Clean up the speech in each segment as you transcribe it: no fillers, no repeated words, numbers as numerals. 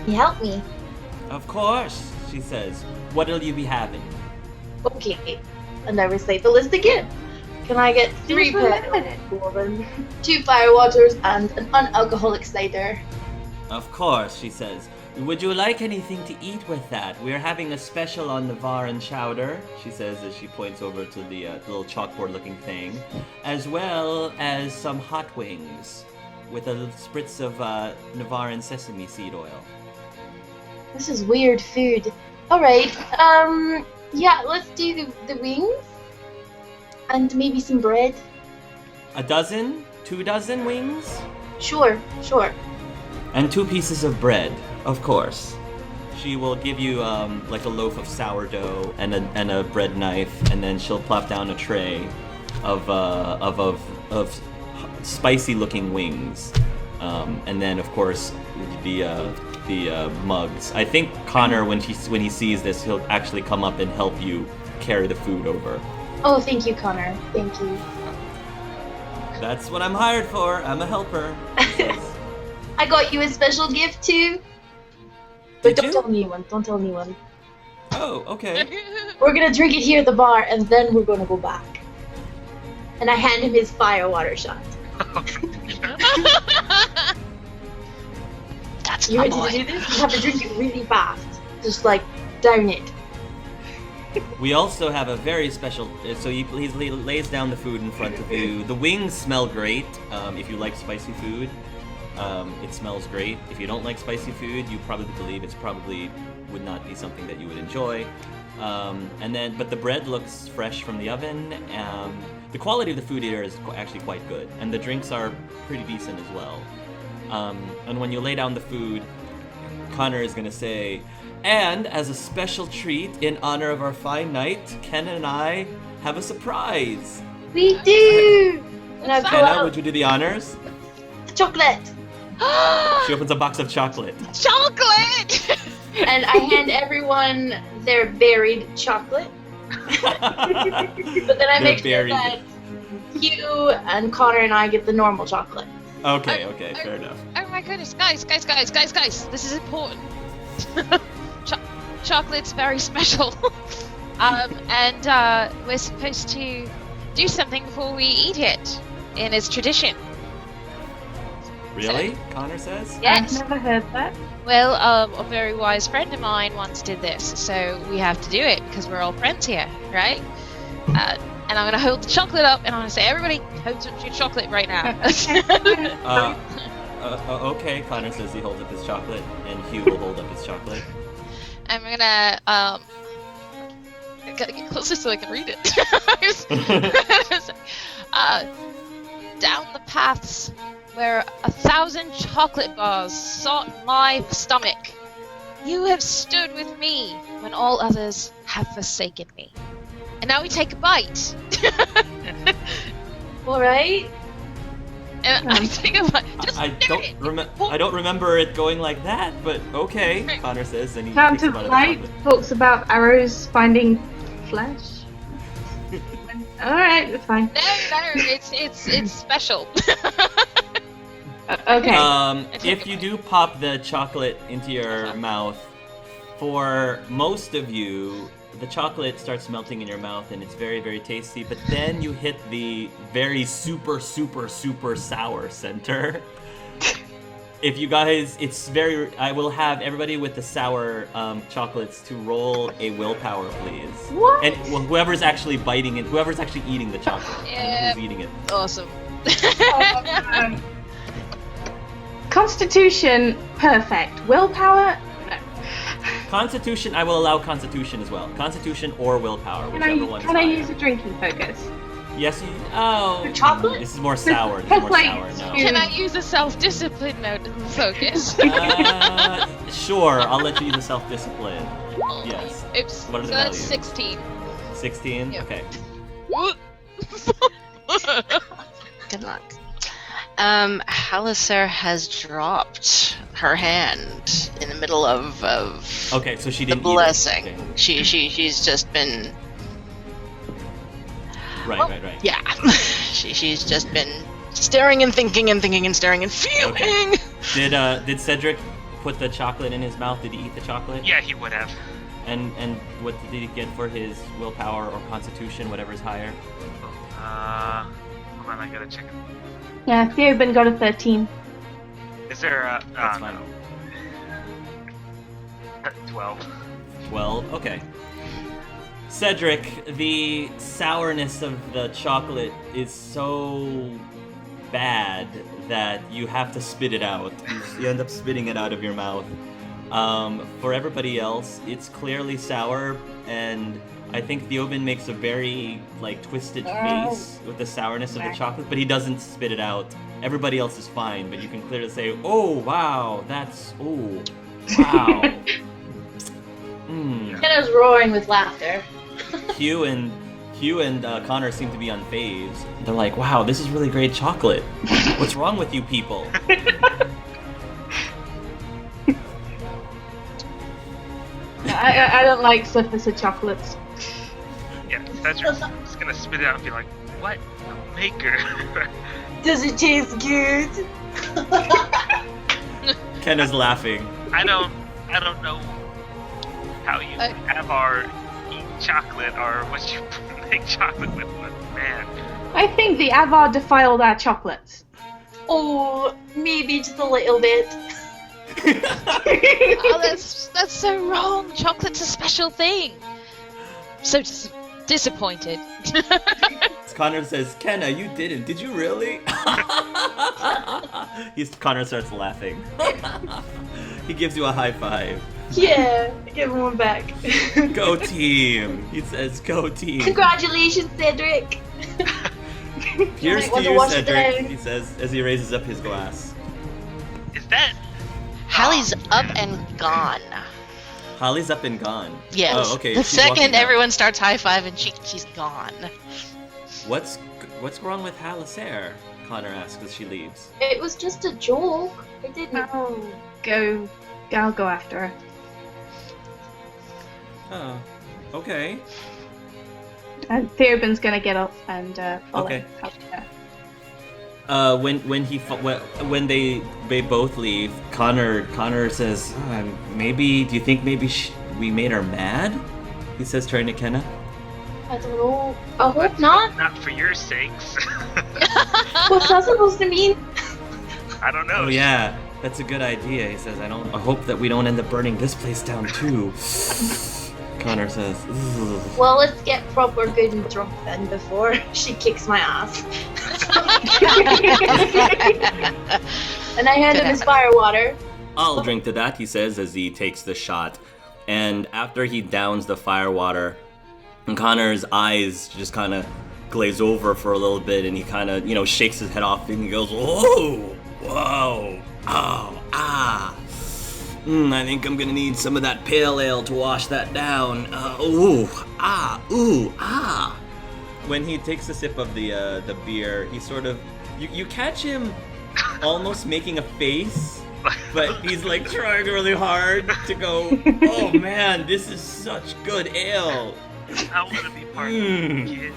you help me? Of course, she says. What'll you be having? Okay. And I recite the list again. Can I get 3 pale, 2 firewaters, and an unalcoholic cider? Of course, she says. Would you like anything to eat with that? We're having a special on Navaran chowder, she says as she points over to the little chalkboard-looking thing, as well as some hot wings with a little spritz of Navaran sesame seed oil. This is weird food. Alright, yeah, let's do the wings. And maybe some bread. 12 2 wings? Sure. And 2 pieces of bread, of course. She will give you like a loaf of sourdough and a bread knife, and then she'll plop down a tray of spicy-looking wings, and then of course the mugs. I think Connor, when he sees this, he'll actually come up and help you carry the food over. Oh, thank you, Connor. Thank you. That's what I'm hired for. I'm a helper. I got you a special gift too. But Did you? Don't tell anyone. Oh, okay. We're gonna drink it here at the bar, and then we're gonna go back. And I hand him his firewater shot. That's You my ready boy. to do this? You have to drink it really fast. Just like down it. We also have a very special. So he lays down the food in front of you. The wings smell great. If you like spicy food, it smells great. If you don't like spicy food, you probably believe it's probably would not be something that you would enjoy. But the bread looks fresh from the oven. The quality of the food here is actually quite good, and the drinks are pretty decent as well. And when you lay down the food, Connor is gonna say, "And as a special treat in honor of our fine night, Ken and I have a surprise." We do! And I pull Kenna, out would you do the honors? the chocolate! She opens a box of chocolate. Chocolate! And I hand everyone their buried chocolate. But then I make sure buried. that you and Connor and I get the normal chocolate. Okay, fair enough. Oh my goodness, guys, this is important. Chocolate's very special. And we're supposed to do something before we eat it, in its tradition. Really? Connor says? Yes. I've never heard that. Well, a very wise friend of mine once did this, so we have to do it because we're all friends here, right? And I'm gonna hold the chocolate up, and I'm gonna say, everybody, hold up your chocolate right now. Okay, Connor says he holds up his chocolate, and Hugh will hold up his chocolate. I'm gonna I gotta get closer so I can read it. Down the paths where 1,000 chocolate bars sought my stomach, you have stood with me when all others have forsaken me. And now we take a bite. Alright? And I take a bite. Just I don't remember it going like that, but okay, Connor says, and he Time takes a to bite of the Flight chocolate. talks about arrows finding flesh. Alright, fine. No, it's special. Okay. If you do pop the chocolate into your mouth, for most of you, the chocolate starts melting in your mouth and it's very, very tasty, but then you hit the very super, super, super sour center. If you guys, I will have everybody with the sour chocolates to roll a willpower, please. What? And whoever's actually biting it, whoever's actually eating the chocolate, Yeah. who's eating it. Awesome. Constitution, perfect. Willpower, no. Constitution, I will allow Constitution as well. Constitution or willpower, whichever one is Can I higher. use a drinking focus? Yes, oh. For chocolate? This is more sour. This is more Like, sour, no. Can I use a self-discipline mode focus? Sure, I'll let you use a self-discipline. Yes. Oops. What are the So that's values? 16. 16? Yeah. Okay. Good luck. Haliserre has dropped her hand in the middle of Okay, so she the didn't eat it. blessing. Okay. She's just been Right. yeah. she's just been staring and thinking and thinking and staring and feeling. Okay. Did Cedric put the chocolate in his mouth? Did he eat the chocolate? Yeah, he would have. And what did he get for his willpower or constitution, whatever's higher? Hold on, I gotta check it. Yeah, Theoben got a 13. Is there a... That's fine. no. 12. 12, okay. Cedric, the sourness of the chocolate is so bad that you have to spit it out. You end up spitting it out of your mouth. For everybody else, it's clearly sour, and I think Theoben makes a very, twisted face with the sourness of the chocolate, but he doesn't spit it out. Everybody else is fine, but you can clearly say, oh, wow, wow. Kenna's roaring with laughter. Hugh and Connor seem to be unfazed. They're like, wow, this is really great chocolate. What's wrong with you people? I don't like surfacer chocolates. Yeah, Cedric's just gonna spit it out and be like, what? A maker? Does it taste good? Kenna's laughing. I don't know how you have our eat chocolate or what you make chocolate with, but man. I think the Avar defiled our chocolates. Oh, maybe just a little bit. Oh, that's so wrong. Chocolate's a special thing. So disappointed. Connor says, Kenna, you didn't. Did you really? Connor starts laughing. He gives you a high five. Yeah, give him one back. Go team. He says, go team. Congratulations, Cedric. Here's might to want to you, wash it Cedric, down. he says, as he raises up his glass. Is that... Hallie's Oh, up man. and gone. Holly's up and gone. Yes. Oh, okay. The she's walking second out. everyone starts high-fiving, she's gone. What's wrong with Haliserre? Connor asks as she leaves. It was just a joke. I didn't. I'll go after her. Oh, okay. And Theoben's gonna get up and follow. Okay. After her. When they both leave, Connor says, maybe. Do you think maybe we made her mad? He says, turning to Kenna. I don't know. I hope not. Not for your sakes. What's that supposed to mean? I don't know. Oh yeah, that's a good idea. He says, I hope that we don't end up burning this place down too. Connor says, ugh. Well, let's get proper good and drunk then before she kicks my ass. And I hand him his fire water. I'll drink to that, he says as he takes the shot. And after he downs the fire water, Connor's eyes just kind of glaze over for a little bit, and he kind of, shakes his head off, and he goes, "Oh, whoa, oh, ah. I think I'm gonna need some of that pale ale to wash that down. Ooh, ah." When he takes a sip of the beer, he sort of, you catch him almost making a face, but he's trying really hard to go, oh man, this is such good ale. I want to be part of the kid.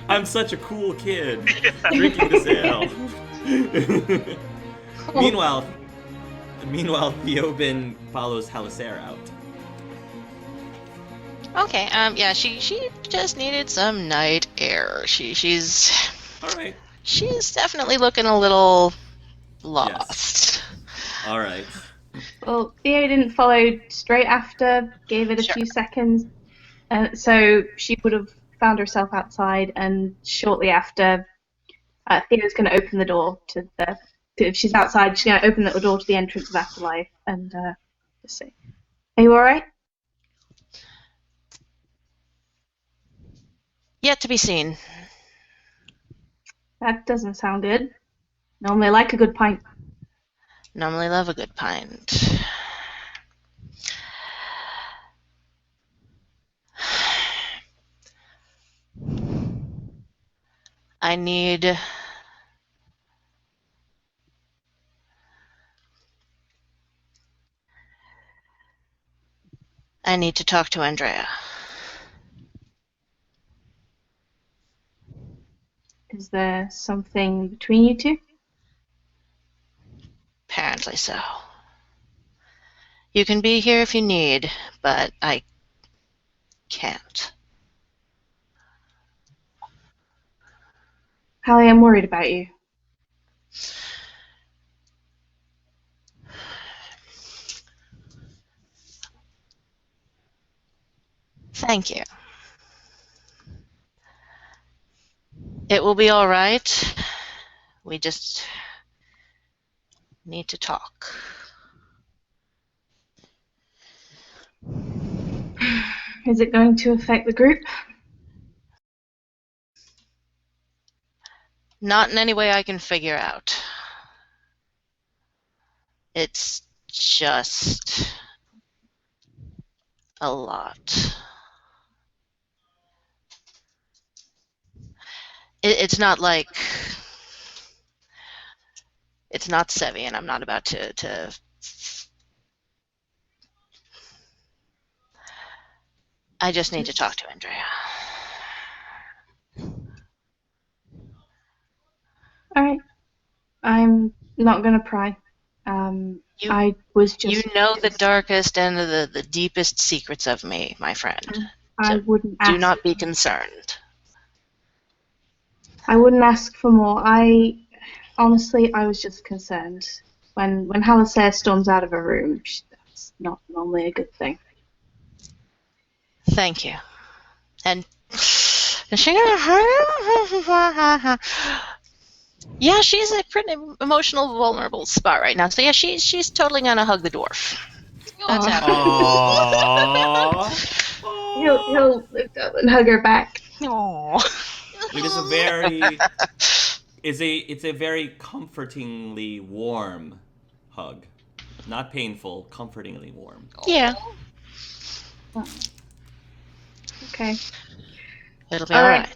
I'm such a cool kid drinking this ale. Meanwhile, Theoben follows Haliserre out. Okay, yeah, she just needed some night air. She's All right. She's definitely looking a little lost. All right. Well, Theo didn't follow straight after, gave it a few seconds. So she would have found herself outside, and shortly after, Theo's going to open the door to the... If she's outside, she's going to open the door to the entrance of Afterlife and just say, "Are you alright?" Yet to be seen. That doesn't sound good. Normally I like a good pint. Normally love a good pint. I need to talk to Andreia. Is there something between you two? Apparently so. You can be here if you need, but I can't. Hallie, I'm worried about you. Thank you. It will be all right. We just need to talk. Is it going to affect the group? Not in any way I can figure out. It's just a lot. It's not like... It's not Sevi, and I'm not about to... I just need to talk to Andreia. Alright. I'm not gonna pry. I was just... You know the darkest and the deepest secrets of me, my friend. I wouldn't ask. Do not be concerned. I wouldn't ask for more. Honestly, I was just concerned. When Haliserre storms out of a room, that's not normally a good thing. Thank you. And yeah, she's a pretty emotional, vulnerable spot right now. So yeah, she's totally gonna hug the dwarf. That's Aww. He'll lift up and hug her back. Aww. It is it's a very comfortingly warm hug. Not painful, comfortingly warm. Yeah. Okay. It'll be alright.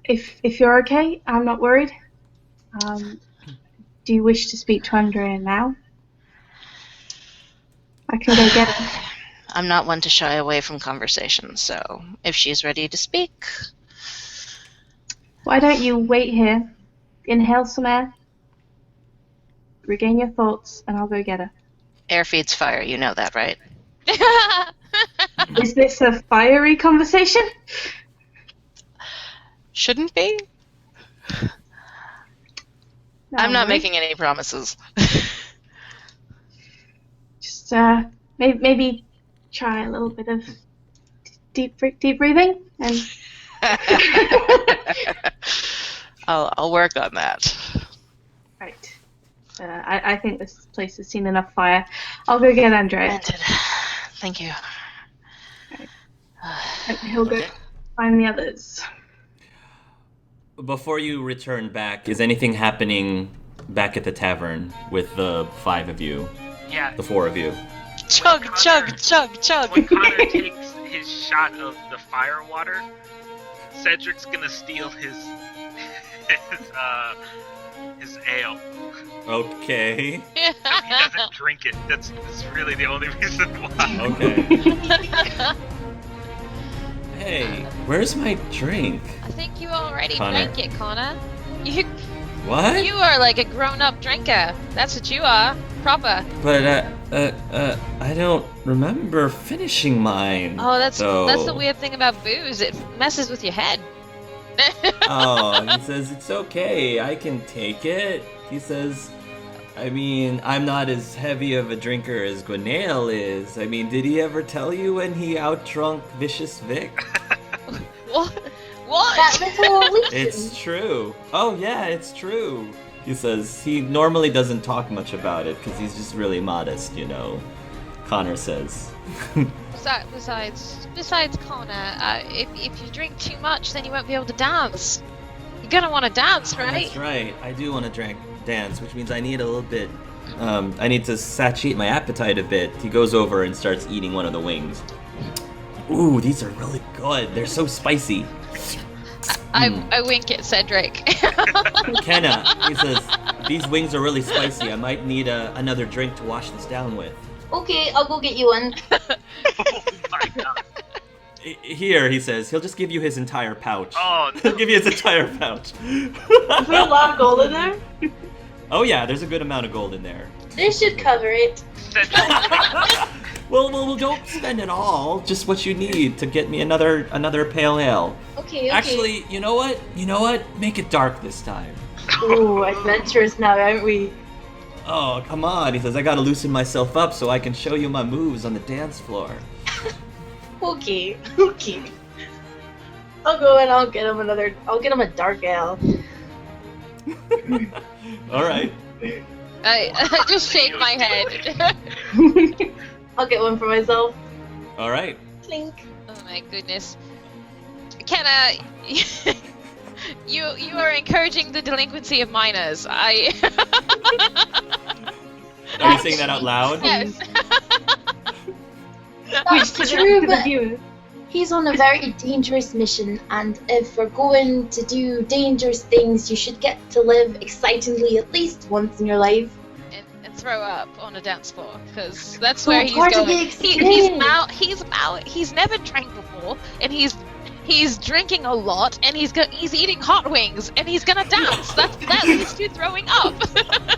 If you're okay, I'm not worried. Do you wish to speak to Andreia now? I can go get her. I'm not one to shy away from conversation, so if she's ready to speak... Why don't you wait here, inhale some air, regain your thoughts, and I'll go get her. Air feeds fire, you know that, right? Is this a fiery conversation? Shouldn't be. No, I'm not right? making any promises. Just maybe try a little bit of deep breathing and. I'll work on that. Right. I think this place has seen enough fire. I'll go get Andreia. Granted. Thank you. He'll go find the others. Before you return back, is anything happening back at the tavern with the 5 of you? Yeah. The 4 of you? Chug, chug, chug, chug. When Connor takes his shot of the fire water, Cedric's gonna steal his ale. Okay. So he doesn't drink it. That's really the only reason why. Okay. Hey, where's my drink? I think you already Connor. drank it, Connor. What? You are like a grown-up drinker. That's what you are. Proper. But, I don't remember finishing mine. Oh, that's so... the weird thing about booze. It messes with your head. Oh, he says, it's okay, I can take it. He says, I mean, I'm not as heavy of a drinker as Gwenaël is. I mean, did he ever tell you when he outdrunk Vicious Vic? What? What? That little leech. It's true. Oh, yeah, it's true. He says he normally doesn't talk much about it because he's just really modest, you know. Connor says. Besides, Connor, if you drink too much, then you won't be able to dance. You're gonna want to dance, right? That's right. I do want to dance, which means I need a little bit. I need to satiate my appetite a bit. He goes over and starts eating one of the wings. Ooh, these are really good. They're so spicy. I wink at Cedric. Kenna, he says, these wings are really spicy. I might need another drink to wash this down with. Okay, I'll go get you one. Oh my god. Here, he says, he'll just give you his entire pouch. Oh, He'll give you his entire pouch. Is there a lot of gold in there? Oh yeah, there's a good amount of gold in there. This should cover it. Well, don't spend it all. Just what you need to get me another pale ale. Okay. Actually, you know what? Make it dark this time. Ooh, adventurous now, aren't we? Oh, come on. He says, I gotta loosen myself up so I can show you my moves on the dance floor. Okay. I'll go and I'll get him a dark ale. Alright. I just shake my head. I'll get one for myself. Alright. Clink. Oh my goodness. Kenna, you are encouraging the delinquency of minors. Are you saying that out loud? Yes. That's Put it true, up to the but viewers. he's on a very dangerous mission, and if we're going to do dangerous things, you should get to live excitingly at least once in your life. And throw up on a dance floor, because that's So where he's part of going. the He's never drank before, and he's drinking a lot, and he's eating hot wings, and he's gonna dance. That leads to throwing up.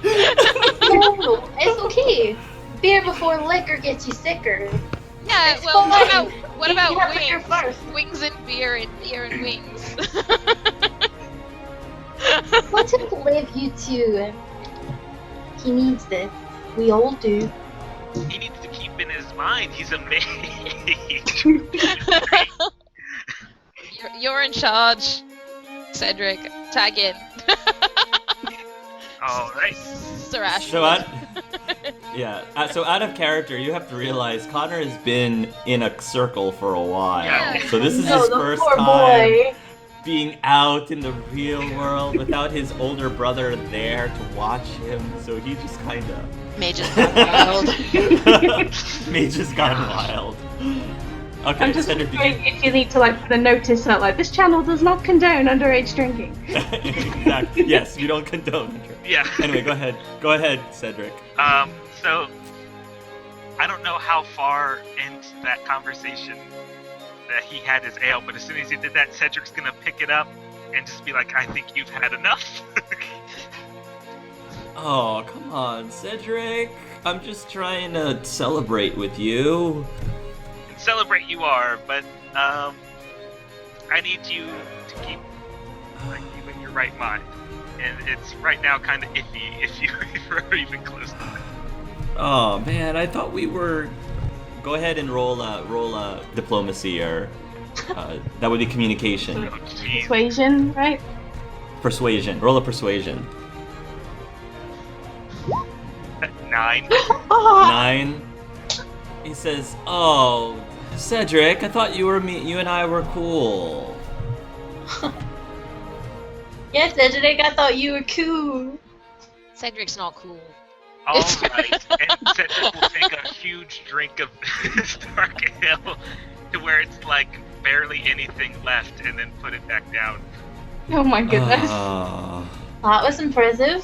No, it's okay. Beer before liquor gets you sicker. Yeah, It's well, fine. what about You have liquor wings? first. Wings and beer and beer and wings. Let him live, you two. He needs this. We all do. He needs to keep in his mind he's a mage. You're in charge, Cedric. Tag in. Alright. Sarash. So out of character, you have to realize Connor has been in a circle for a while. Yeah. So this is No, his the first poor time boy. being out in the real world without his older brother there to watch him. So he just kind of... Mage has gone wild. Mage has gone wild. Okay, I'm just Cedric, wondering if you need to put a notice out this channel does not condone underage drinking. Exactly. Yes, we don't condone it. Yeah. Anyway, go ahead. Go ahead, Cedric. So I don't know how far into that conversation that he had his ale, but as soon as he did that, Cedric's gonna pick it up and just be like, I think you've had enough. Oh, come on, Cedric. I'm just trying to celebrate with you. And celebrate you are, but I need you to keep you in your right mind. And it's right now kind of iffy if you're even close to that. Oh man, I thought we were. Go ahead and roll diplomacy or that would be communication. Oh, jeez. Persuasion, right? Persuasion. Roll a persuasion. 9. 9. He says, "Oh, Cedric, I thought you and I were cool." Yes, Cedric, I thought you were cool. Cedric's not cool. Alright, and Cedric will take a huge drink of this dark ale to where it's barely anything left and then put it back down. Oh my goodness. That was impressive.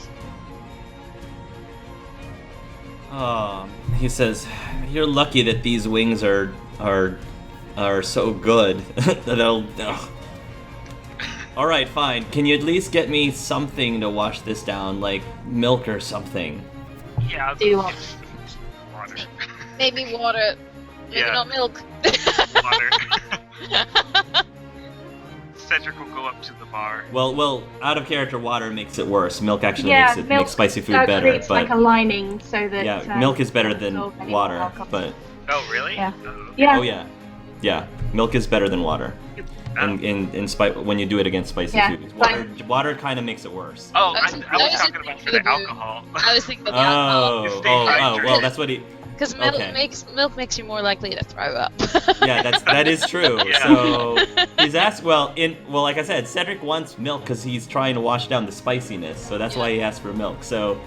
He says, "You're lucky that these wings are so good that they'll." All right, fine. Can you at least get me something to wash this down, like milk or something? Yeah, Do you want water? Maybe water. Maybe Yeah. not milk. Water. Cedric will go up to the bar. Well, out of character, water makes it worse. Milk actually Yeah, makes spicy food that better, creates but a lining so that yeah, milk is better than absorb any water. alcohol. But Oh, really? Yeah. Oh, Yeah. oh yeah, milk is better than water. When you do it against spicy Yeah, foods, fine. water kind of makes it worse. Oh, I I was was thinking talking about for the alcohol. I was thinking about the alcohol. Just stay hydrated. Well, that's what he. Because Okay. milk makes you more likely to throw up. Yeah, that is true. Yeah. So he's asked. Well, like I said, Cedric wants milk because he's trying to wash down the spiciness. So that's why he asked for milk. So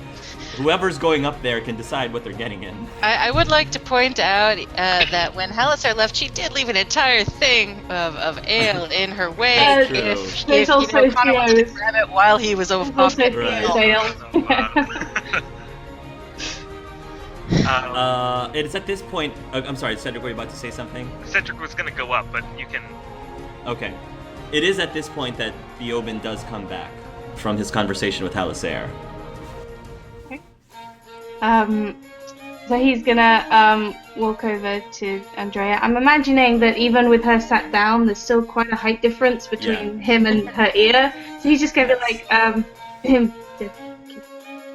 whoever's going up there can decide what they're getting in. I would like to point out that when Haliserre left, she did leave an entire thing of ale in her way. True. If There's also Connor wanted to Theo's. grab it while he was There's off. also Right. Theo's ale. It's at this point. I'm sorry, Cedric. Were you about to say something? Cedric was gonna go up, but you can. Okay. It is at this point that Theoben does come back from his conversation with Haliserre. So he's gonna walk over to Andreia. I'm imagining that even with her sat down, there's still quite a height difference between him and her ear. So he's just gonna be like, him,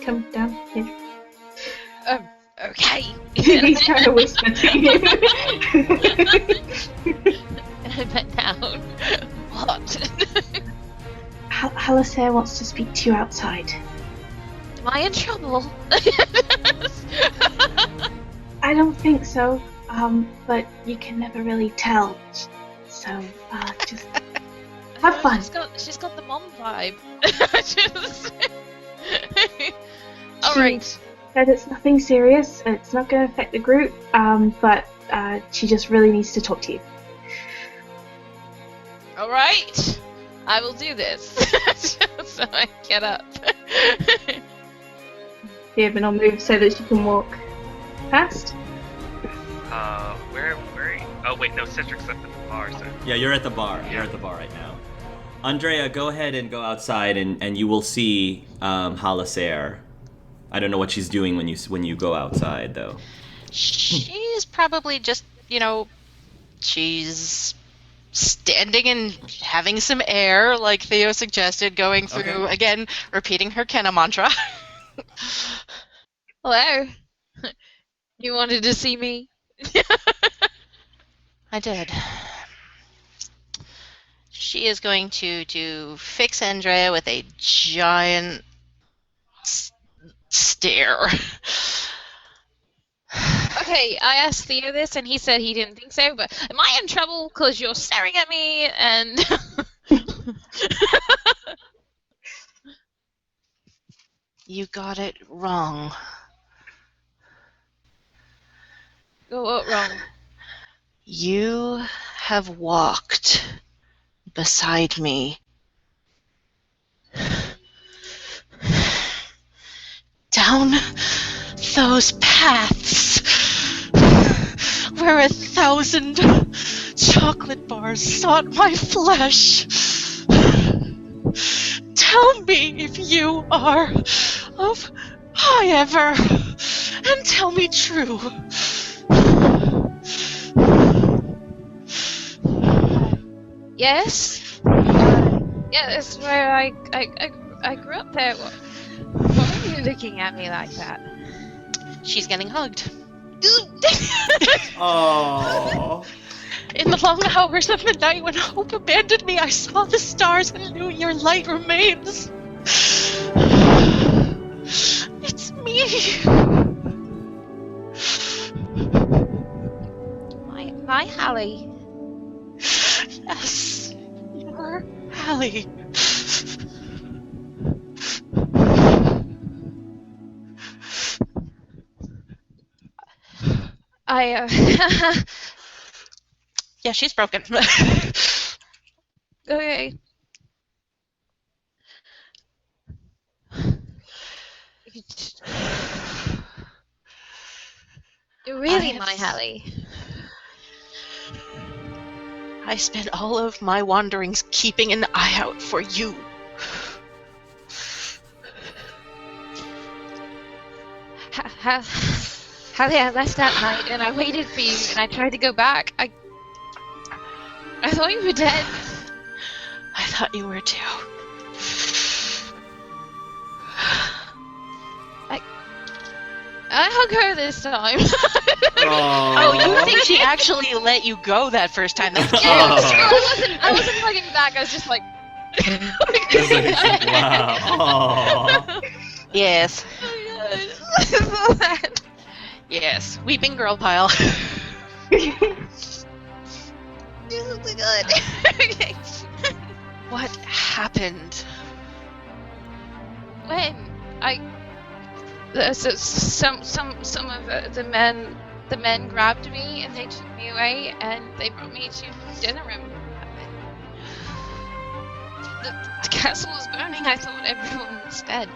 come down here. Okay. He's trying to whisper to you. And I bent down. What? Haliserre wants to speak to you outside. Am I in trouble? I don't think so, but you can never really tell. So, just have fun. She's got the mom vibe. Alright. Said it's nothing serious, and it's not going to affect the group, but she just really needs to talk to you. Alright. I will do this. So I get up. Theoben will move so that she can walk past. Where are you? Oh wait, no, Cedric's up at the bar, so... Yeah, you're at the bar. You're at the bar right now. Andreia, go ahead and go outside, and you will see Haliserre. I don't know what she's doing when you go outside, though. She's probably just, she's standing and having some air, like Theo suggested, going through, again, repeating her Kenna mantra. Hello. You wanted to see me? I did. She is going to fix Andreia with a giant stare. Okay, I asked Theo this, and he said he didn't think so, but am I in trouble because you're staring at me, and... You got it wrong. Go what wrong? You have walked beside me down those paths where 1,000 chocolate bars sought my flesh. Tell me if you are of high ever, and tell me true. Yes? Yeah, that's where I grew up there. Why are you looking at me like that? She's getting hugged. Oh. In the long hours of the night when hope abandoned me, I saw the stars and knew your light remains. It's me. My Hallie. Yes, you're Hallie. Yeah, she's broken. Okay. You're really my Hallie. I spent all of my wanderings keeping an eye out for you. Hallie, I left that night and I waited for you and I tried to go back. I thought you were dead. I thought you were too. I hug her this time. Oh, you think she actually let you go that first time? That's Yeah, I wasn't hugging back. I was just like. Wow. Yes. Oh my God. Yes. Weeping girl pile. Do something good. Okay. What happened? When some of the men grabbed me and they took me away and they brought me to the dinner room. The castle was burning. I thought everyone was dead.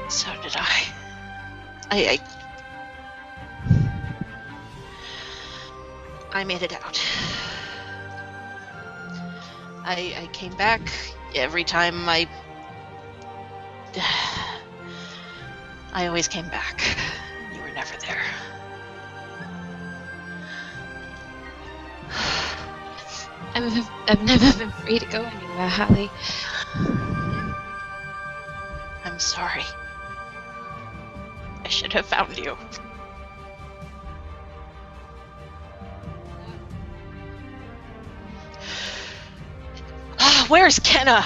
So did I. I made it out. I came back every time I I always came back. You were never there. I've never been free to go anywhere, Hallie. I'm sorry. I should have found you. Where's Kenna?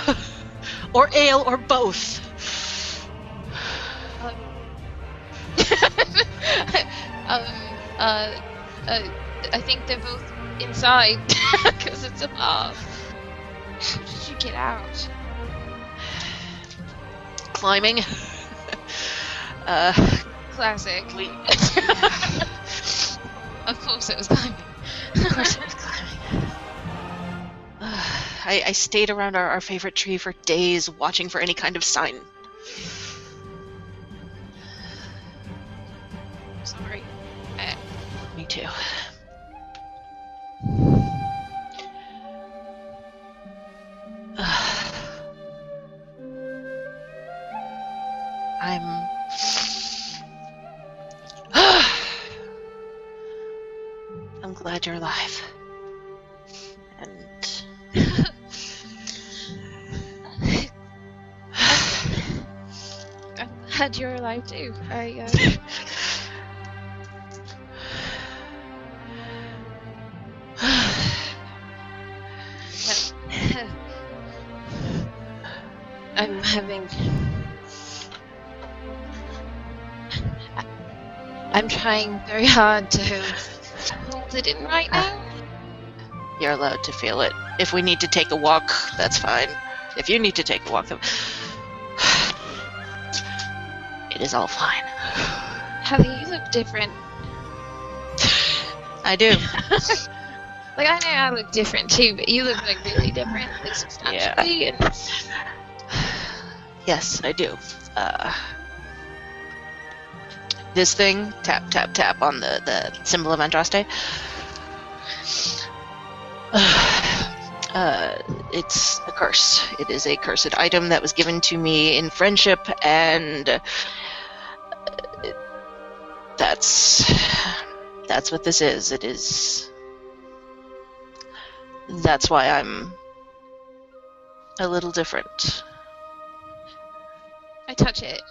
Or Ale, or both? I think they're both inside because it's a bar. How did you get out? Climbing. Classic. Of course it was climbing. Of course it was climbing. I stayed around our favorite tree for days, watching for any kind of sign. Sorry. Me too. I'm glad you're alive. And I'm glad you're alive too. I'm trying very hard to hold it in right now. you're allowed to feel it. If we need to take a walk, that's fine. If you need to take a walk, it is all fine. Hallie, you look different. I do. Like, I know I look different too, but you look like really different, like substantially. Yeah. And... Yes, I do. This thing, tap, tap, tap on the symbol of Andraste. It's a curse. It is a cursed item that was given to me in friendship, and that's what this is. It is. That's why I'm a little different. I touch it.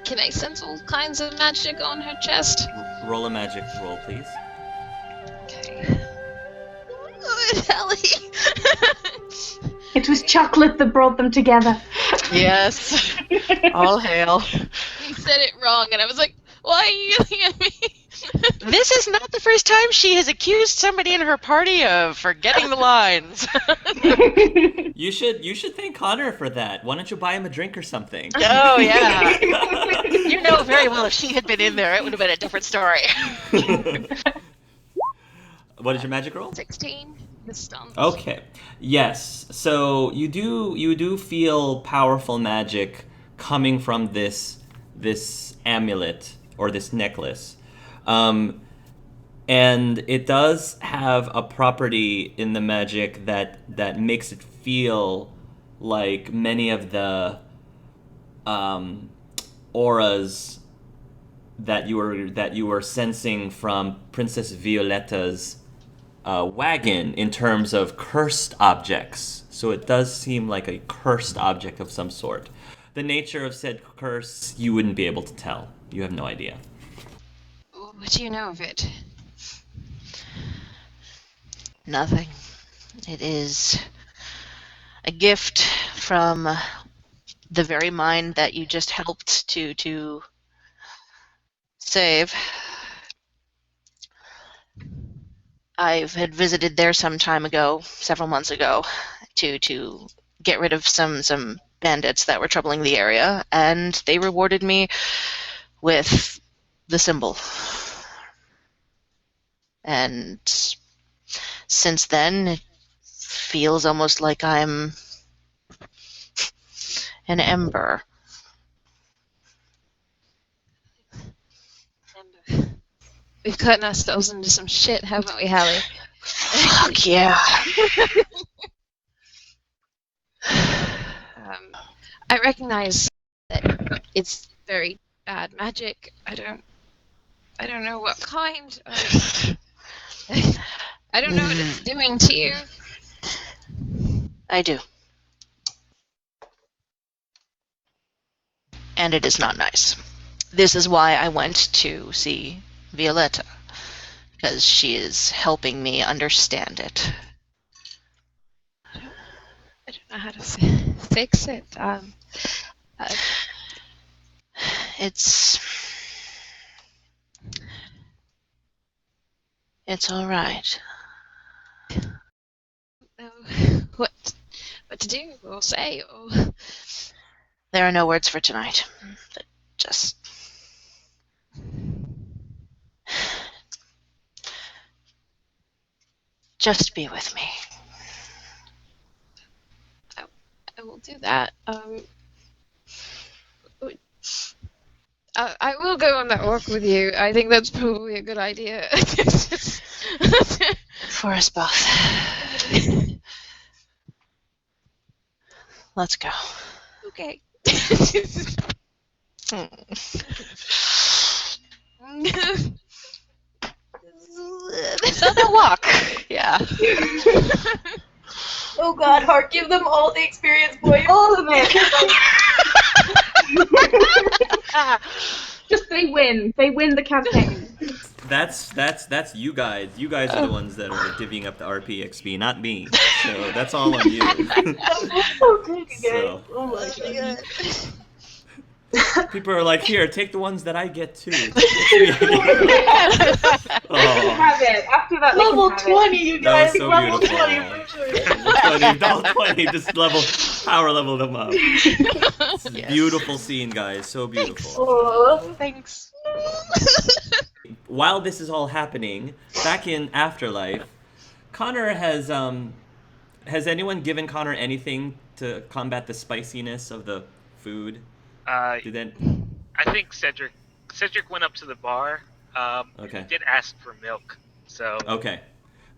Can I sense all kinds of magic on her chest? Roll a magic roll, please. Okay. Good, Hallie. It was chocolate that brought them together. Yes. All hail. You said it wrong, and I was like, why are you yelling at me? This is not the first time she has accused somebody in her party of forgetting the lines. You should thank Connor for that. Why don't you buy him a drink or something? Oh, yeah. You know very well if she had been in there, it would have been a different story. What is your magic roll? 16. The stump. Okay. Yes. So you do feel powerful magic coming from this amulet or this necklace. And it does have a property in the magic that makes it feel like many of the auras that you were sensing from Princess Violetta's wagon in terms of cursed objects. So it does seem like a cursed object of some sort. The nature of said curse, you wouldn't be able to tell. You have no idea. What do you know of it? Nothing. It is a gift from the very mind that you just helped to save. I had visited there some time ago, several months ago, to get rid of some bandits that were troubling the area, and they rewarded me with the symbol. And since then, it feels almost like I'm an ember. We've gotten ourselves into some shit, haven't we, Hallie? Fuck yeah. I recognize that it's very bad magic. I don't know what kind. I don't know what it's doing to you. I do. And it is not nice. This is why I went to see Violetta, because she is helping me understand it. I don't know how to fix it. It's all right. Know what to do or say or. There are no words for tonight. But just be with me. I will do that. I will go on that walk with you. I think that's probably a good idea. For us both. Let's go. Okay. So the walk. Yeah. Oh God, Hart, give them all the experience points. All of it. Just they win. They win the campaign. That's you guys. You guys are the ones that are divvying up the RP XP, not me. So that's all on you. That's so good, you guys. So. Oh my God. People are like, here, take the ones that I get too. They can have it. After that, Level they can have 20, you guys. That was so level beautiful. 20 for sure. Level 20, just power level them up. It's a beautiful scene, guys. So beautiful. Oh, Thanks. While this is all happening, back in Afterlife, Connor has anyone given Connor anything to combat the spiciness of the food? I think Cedric went up to the bar. Okay. He did ask for milk, so. Okay.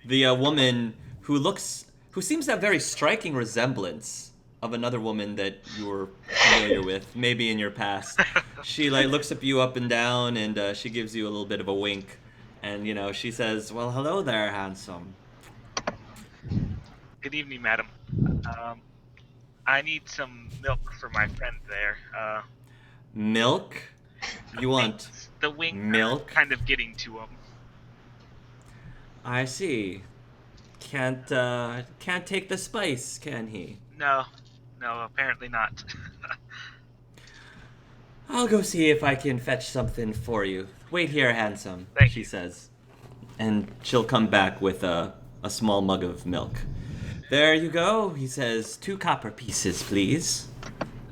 The woman who seems to have very striking resemblance of another woman that you were familiar with, maybe in your past. She looks at you up and down, and she gives you a little bit of a wink, and she says, "Well, hello there, handsome." Good evening, madam. I need some milk for my friend there. Milk? You want the wing milk? Kind of getting to him. I see. Can't take the spice, can he? No, apparently not. I'll go see if I can fetch something for you. Wait here, handsome, she says. And she'll come back with a small mug of milk. There you go, he says. 2 copper pieces, please.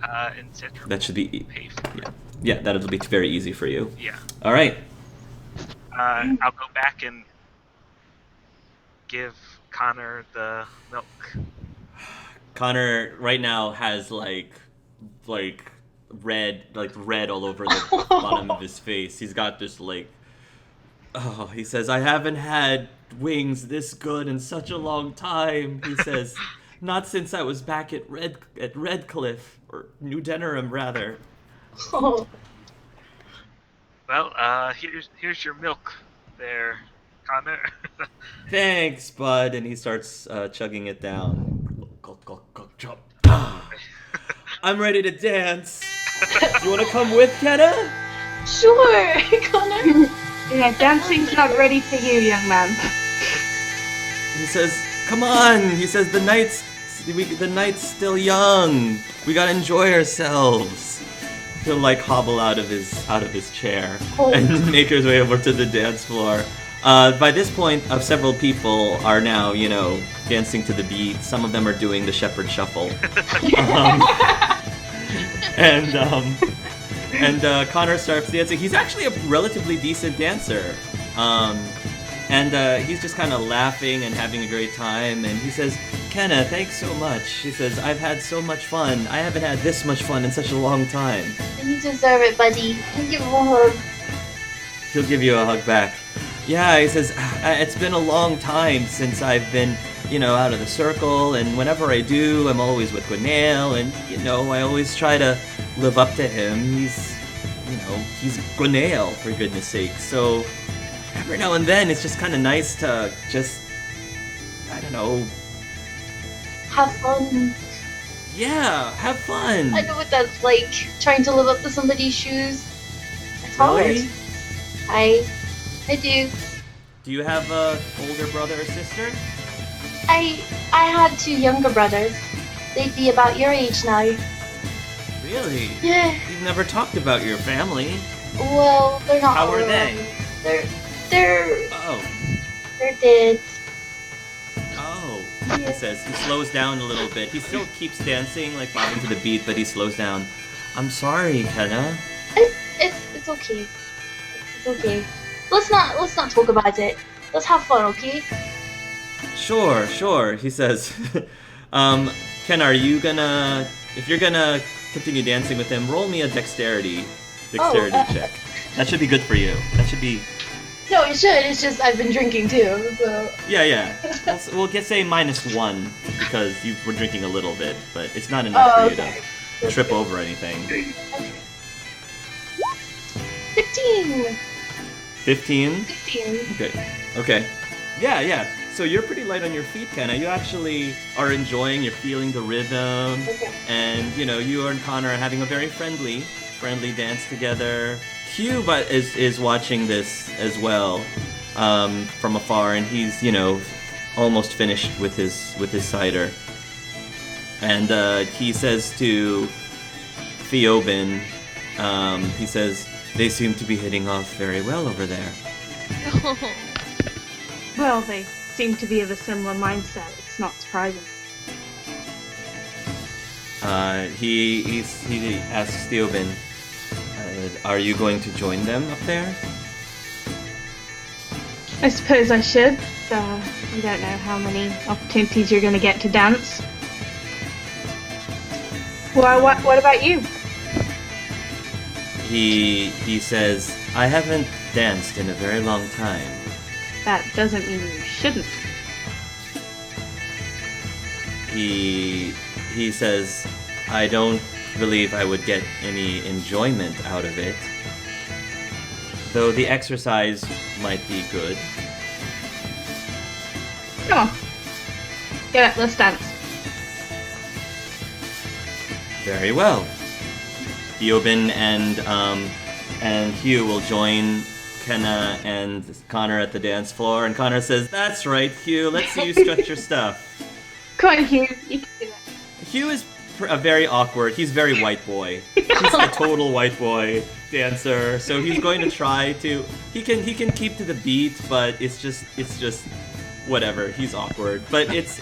And Cedric that should be pay for it. Yeah, that'll be very easy for you. Yeah. All right. I'll go back and give Connor the milk. Connor right now has red all over the bottom of his face. He's got this he says, I haven't had wings this good in such a long time. He says, not since I was back at Redcliffe, or New Denerim rather. Oh. Well, here's your milk there, Connor. Thanks, bud. And he starts chugging it down. I'm ready to dance. You want to come with, Kenna? Sure, Connor. Yeah, dancing's not ready for you, young man. He says, come on. He says, the night's still young. We gotta enjoy ourselves. He'll hobble out of his chair and make his way over to the dance floor. By this point, several people are now, dancing to the beat. Some of them are doing the shepherd shuffle. And Connor starts dancing. He's actually a relatively decent dancer. And he's just kind of laughing and having a great time. And he says, Kenna, thanks so much. He says, I've had so much fun. I haven't had this much fun in such a long time. You deserve it, buddy. Give him a hug. He'll give you a hug back. Yeah, he says, it's been a long time since I've been out of the circle, and whenever I do, I'm always with Gwenaël, and, I always try to live up to him. He's Gwenaël, for goodness sake. So every now and then, it's just kind of nice to just, I don't know. Have fun. Yeah, have fun. I know what that's like, trying to live up to somebody's shoes. It's hard. Really? I do. Do you have a older brother or sister? I had 2 younger brothers. They'd be about your age now. Really? Yeah. You've never talked about your family. Well, they're not. How are around. they? They're Oh. dead. Oh. Yeah. He says. He slows down a little bit. He still keeps dancing, like bobbing to the beat, but he slows down. I'm sorry, Kenna. It's okay. It's okay. Let's not talk about it. Let's have fun, okay? Sure, he says. Kenna, if you're gonna continue dancing with him, roll me a dexterity check. That should be good for you. That should be... No, it should. It's just I've been drinking too, so... Yeah. We'll say -1, because you were drinking a little bit, but it's not enough for you to trip over anything. Okay. 15! 15? 15. Okay. Yeah. So you're pretty light on your feet, Kenna. You actually are you're feeling the rhythm, Okay. and you and Connor are having a very friendly dance together. Hugh is watching this as well, from afar, and he's almost finished with his cider, and he says to Theoben, he says, they seem to be hitting off very well over there. Well, they seem to be of a similar mindset. It's not surprising. He asks Theoben, are you going to join them up there? I suppose I should. You don't know how many opportunities you're going to get to dance. Well, what about you? He says, I haven't danced in a very long time. That doesn't mean you shouldn't. He says, I don't believe I would get any enjoyment out of it, though the exercise might be good. Come on. Get up, let's dance. Very well. Theoben and Hugh will join Kenna and Connor at the dance floor, and Connor says, that's right, Hugh, let's see you stretch your stuff. Come on, Hugh. You can do it. Hugh is very awkward. He's very white boy. He's a total white boy dancer. So he's going to try to. He can keep to the beat, but it's just whatever. He's awkward, but it's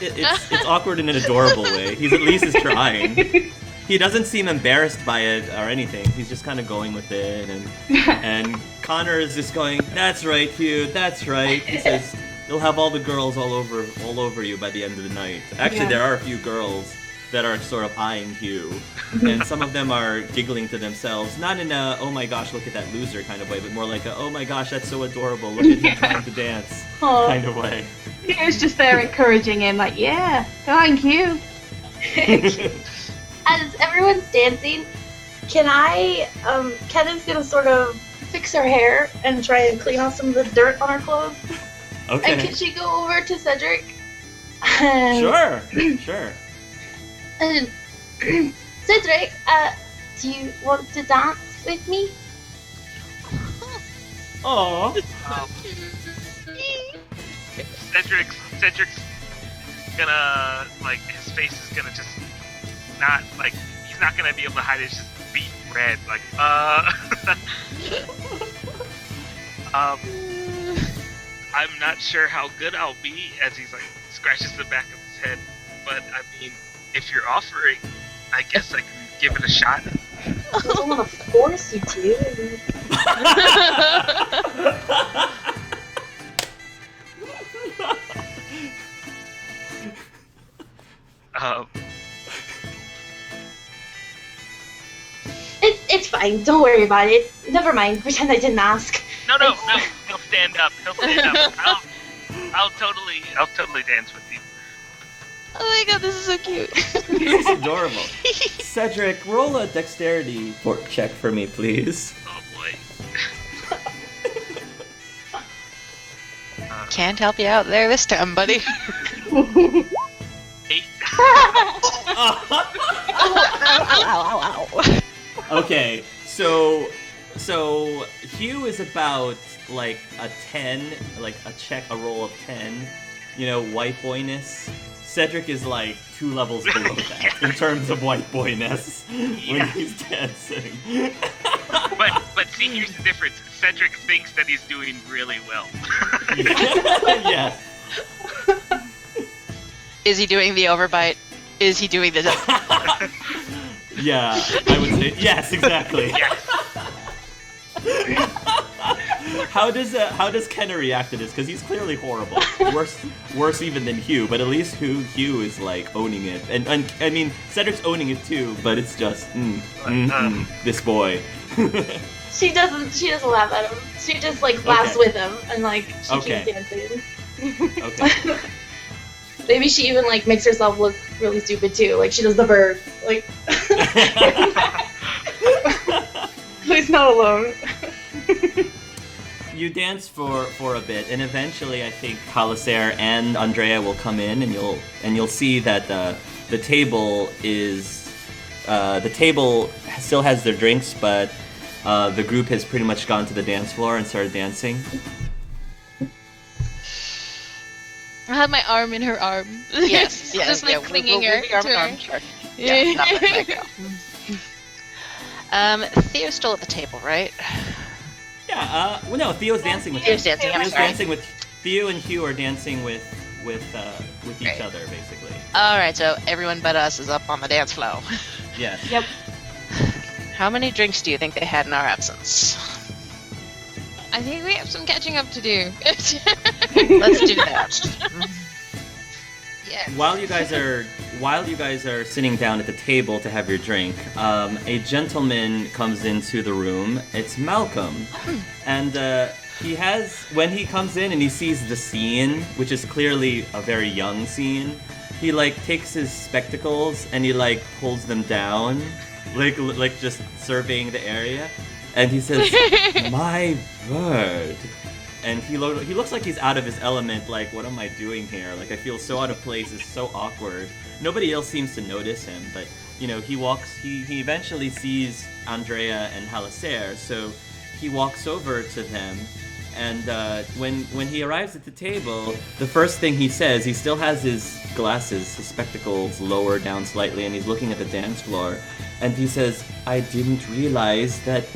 awkward in an adorable way. He's at least is trying. He doesn't seem embarrassed by it or anything. He's just kind of going with it, and Connor is just going, "That's right, Hugh. That's right." He says, "You'll have all the girls all over you by the end of the night." Actually, There are a few girls that are sort of eyeing Hugh, and some of them are giggling to themselves, not in a "oh my gosh, look at that loser" kind of way, but more like a "oh my gosh, that's so adorable. Look at him trying to dance" kind of way. He was just there encouraging him, like, "Yeah, go on, Hugh." As everyone's dancing, Kenna's gonna sort of fix her hair and try and clean off some of the dirt on her clothes. Okay. And can she go over to Cedric? Sure. And Cedric, do you want to dance with me? Aww. Cedric's gonna, like, his face is gonna just not, like, he's not gonna be able to hide it, it's just beet red, like, I'm not sure how good I'll be, as he's, like, scratches the back of his head, but, I mean, if you're offering, I guess I can give it a shot. I don't want to force you to. It's fine. Don't worry about it. Never mind. Pretend I didn't ask. No. He'll stand up. I'll totally dance with you. Oh my god, this is so cute. It's adorable. Cedric, roll a dexterity check for me, please. Oh boy. Can't help you out there this time, buddy. 8. Okay, so Hugh is about like a 10, like a roll of 10, you know, white boyness. Cedric is like 2 levels below that in terms of white boyness when he's dancing. But see, here's the difference. Cedric thinks that he's doing really well. Yes. Is he doing the overbite? Is he doing the... Yeah, I would say yes, exactly. Yes. How does Kenna react to this? Because he's clearly horrible. Worse even than Hugh. But at least Hugh is like owning it, and I mean Cedric's owning it too. But it's just this boy. She doesn't laugh at him. She just like laughs with him and like she keeps dancing. Okay. Maybe she even like makes herself look really stupid too. Like she does the bird. Like He's not alone. You dance for a bit, and eventually I think Haliserre and Andreia will come in, and you'll see that the table still has their drinks, but the group has pretty much gone to the dance floor and started dancing. I have my arm in her arm. Yes, yes. Just like clinging her to her. Sure. Yeah, not letting that go. Theo's still at the table, right? Yeah, well no, Theo's dancing with Theo's dancing, I'm Theo's sorry. dancing with Theo and Hugh are dancing with each other, basically. Alright, so everyone but us is up on the dance floor. Yes. Yep. How many drinks do you think they had in our absence? I think we have some catching up to do. Let's do that. Yes. While you guys are sitting down at the table to have your drink, a gentleman comes into the room. It's Malcolm, and when he comes in and he sees the scene, which is clearly a very young scene, he like takes his spectacles and he like pulls them down, like just surveying the area, and he says, "My bird." And he looks like he's out of his element, like, what am I doing here? Like, I feel so out of place, it's so awkward. Nobody else seems to notice him, but, you know, he eventually sees Andreia and Haliserre, so he walks over to them, and when he arrives at the table, the first thing he says, he still has his glasses, his spectacles lower down slightly, and he's looking at the dance floor, and he says, "I didn't realize that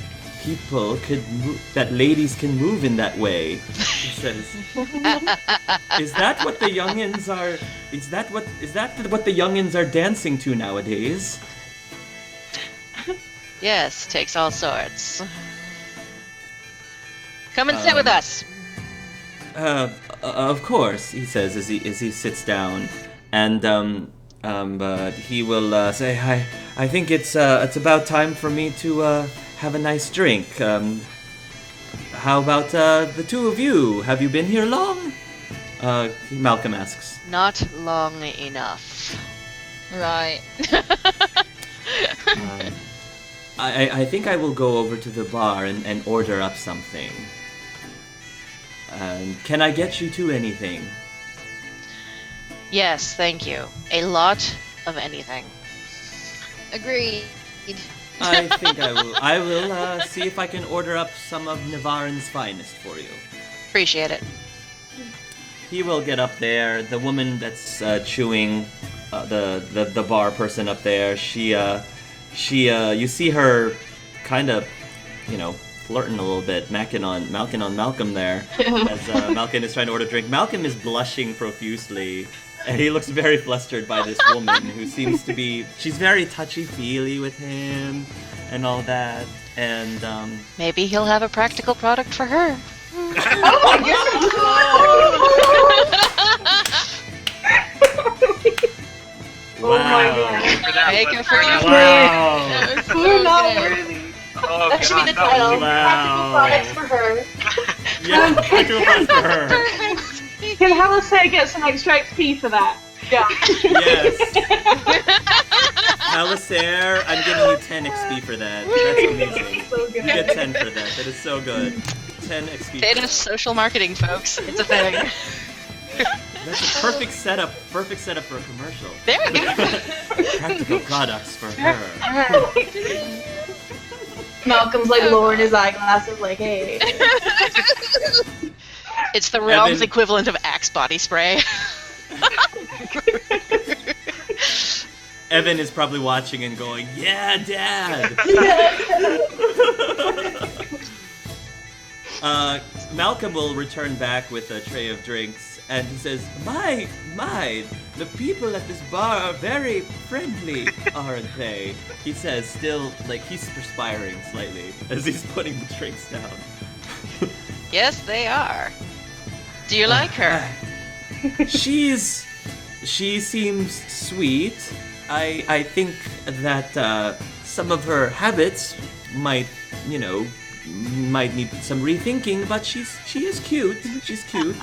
ladies can move in that way." He says, "Is that what the youngins are? Is that what the youngins are dancing to nowadays?" Yes, takes all sorts. Come and sit with us. Of course, he says as he sits down, and he will say, I think it's about time for me to have a nice drink. How about the two of you? Have you been here long?" Malcolm asks. Not long enough. Right. I think I will go over to the bar and order up something. Can I get you two anything? Yes, thank you. A lot of anything. Agreed. I think I will see if I can order up some of Navarin's finest for you. Appreciate it. He will get up there. The woman that's chewing, the bar person up there, she you see her kind of, flirting a little bit, macking on Malcolm there, as Malcolm is trying to order a drink. Malcolm is blushing profusely, and he looks very flustered by this woman who seems to be, she's very touchy-feely with him and all that, and Maybe he'll have a practical product for her. Oh my wow. For that Make one. it for you. Wow. That was so We're not good. worthy. Oh, That should be the God, title. Wow. Practical products for her. Yeah, practical products for her. Can Haliserre get some extra XP for that? Yeah. Yes. Haliserre, I'm giving you 10 XP for that. That's amazing. So good. You get 10 for that. That is so good. 10 XP. It is social marketing, folks. It's a thing. That's a perfect setup for a commercial. There we go. Practical products for her. Malcolm's like lowering his eyeglasses, like, hey. It's the realm's Evan- equivalent of Axe body spray. Evan is probably watching and going, "Yeah, Dad." Malcolm will return back with a tray of drinks, and he says, "My, the people at this bar are very friendly, aren't they?" He says, still, like, he's perspiring slightly as he's putting the drinks down. Yes, they are. Do you like her? She seems sweet. I think that some of her habits might need some rethinking, but she is cute. She's cute.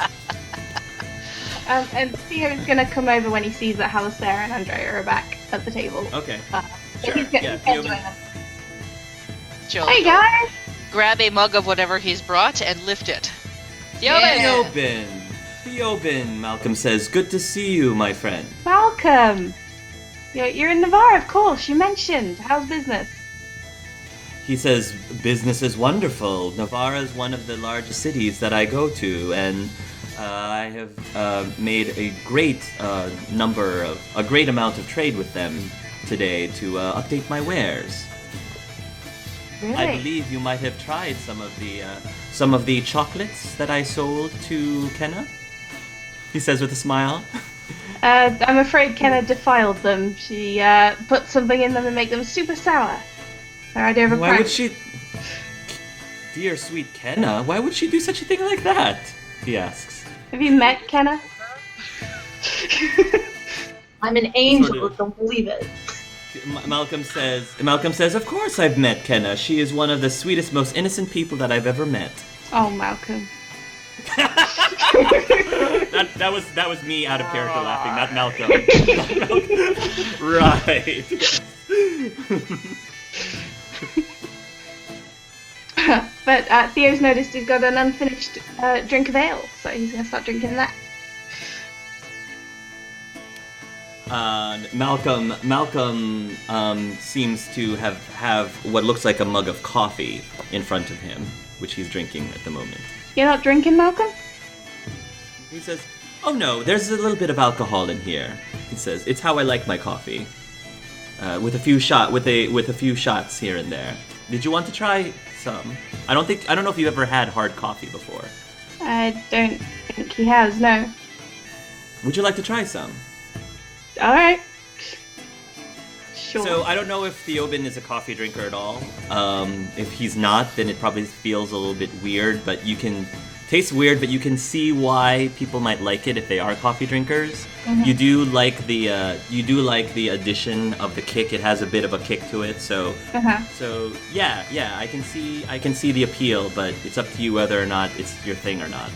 And Theo's gonna come over when he sees that Haliserre and Andreia are back at the table. Okay. So Sure, he's gonna yeah, join Theoben. them. She'll Hey guys! grab a mug of whatever he's brought and lift it. Theoben! Theoben, Malcolm says, "Good to see you, my friend." Welcome! You're in Navarre, of course, you mentioned. How's business? He says, "Business is wonderful. Navarra is one of the largest cities that I go to, and I have made a great amount of trade with them today to update my wares. Really? I believe you might have tried some of the chocolates that I sold to Kenna." He says with a smile. I'm afraid Kenna defiled them. She put something in them and make them super sour. Her idea of a Why prank. would she... Dear sweet Kenna, why would she do such a thing like that? He asks. Have you met Kenna? I'm an angel, Sort of. don't believe it. Malcolm says, "Of course I've met Kenna. She is one of the sweetest, most innocent people that I've ever met." Oh, Malcolm. That was me out of character laughing, not Malcolm. Right. Yes. But Theo's noticed he's got an unfinished drink of ale, so he's gonna start drinking that. Malcolm seems to have what looks like a mug of coffee in front of him, which he's drinking at the moment. You're not drinking, Malcolm? He says, "Oh no, there's a little bit of alcohol in here." He says, "It's how I like my coffee, with a few shots here and there. Did you want to try some? I don't know if you've ever had hard coffee before. I don't think he has, no. Would you like to try some?" Alright. Sure. So I don't know if Theoben is a coffee drinker at all. If he's not, then it probably feels a little bit weird, but tastes weird, but you can see why people might like it if they are coffee drinkers. Mm-hmm. You do like the addition of the kick. It has a bit of a kick to it, so yeah, I can see the appeal, but it's up to you whether or not it's your thing or not.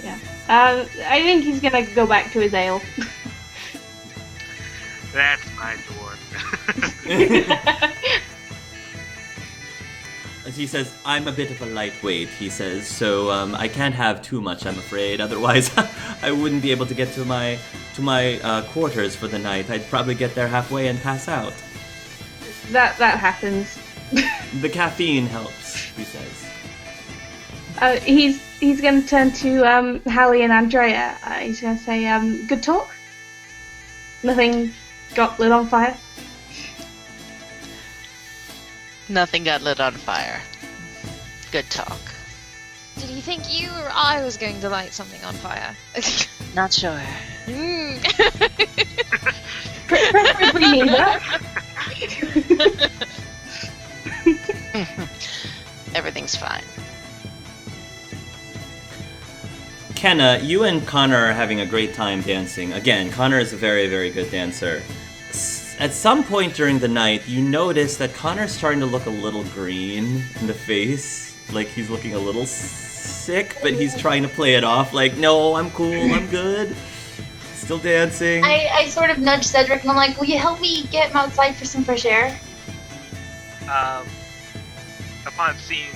Yeah. I think he's gonna go back to his ale. That's my dwarf. As he says, "I'm a bit of a lightweight," he says, "so I can't have too much, I'm afraid. Otherwise, I wouldn't be able to get to my quarters for the night. I'd probably get there halfway and pass out." That happens. The caffeine helps, he says. He's gonna turn to Hallie and Andreia. He's gonna say, "Good talk? Nothing got lit on fire?" Nothing got lit on fire. Good talk. Did he think you or I was going to light something on fire? Not sure. Preferably neither. Everything's fine. Kenna, you and Connor are having a great time dancing. Again, Connor is a very, very good dancer. At some point during the night, you notice that Connor's starting to look a little green in the face. Like he's looking a little sick, but he's trying to play it off like, "No, I'm cool, I'm good." Still dancing. I sort of nudge Cedric and I'm like, will you help me get him outside for some fresh air? Upon seeing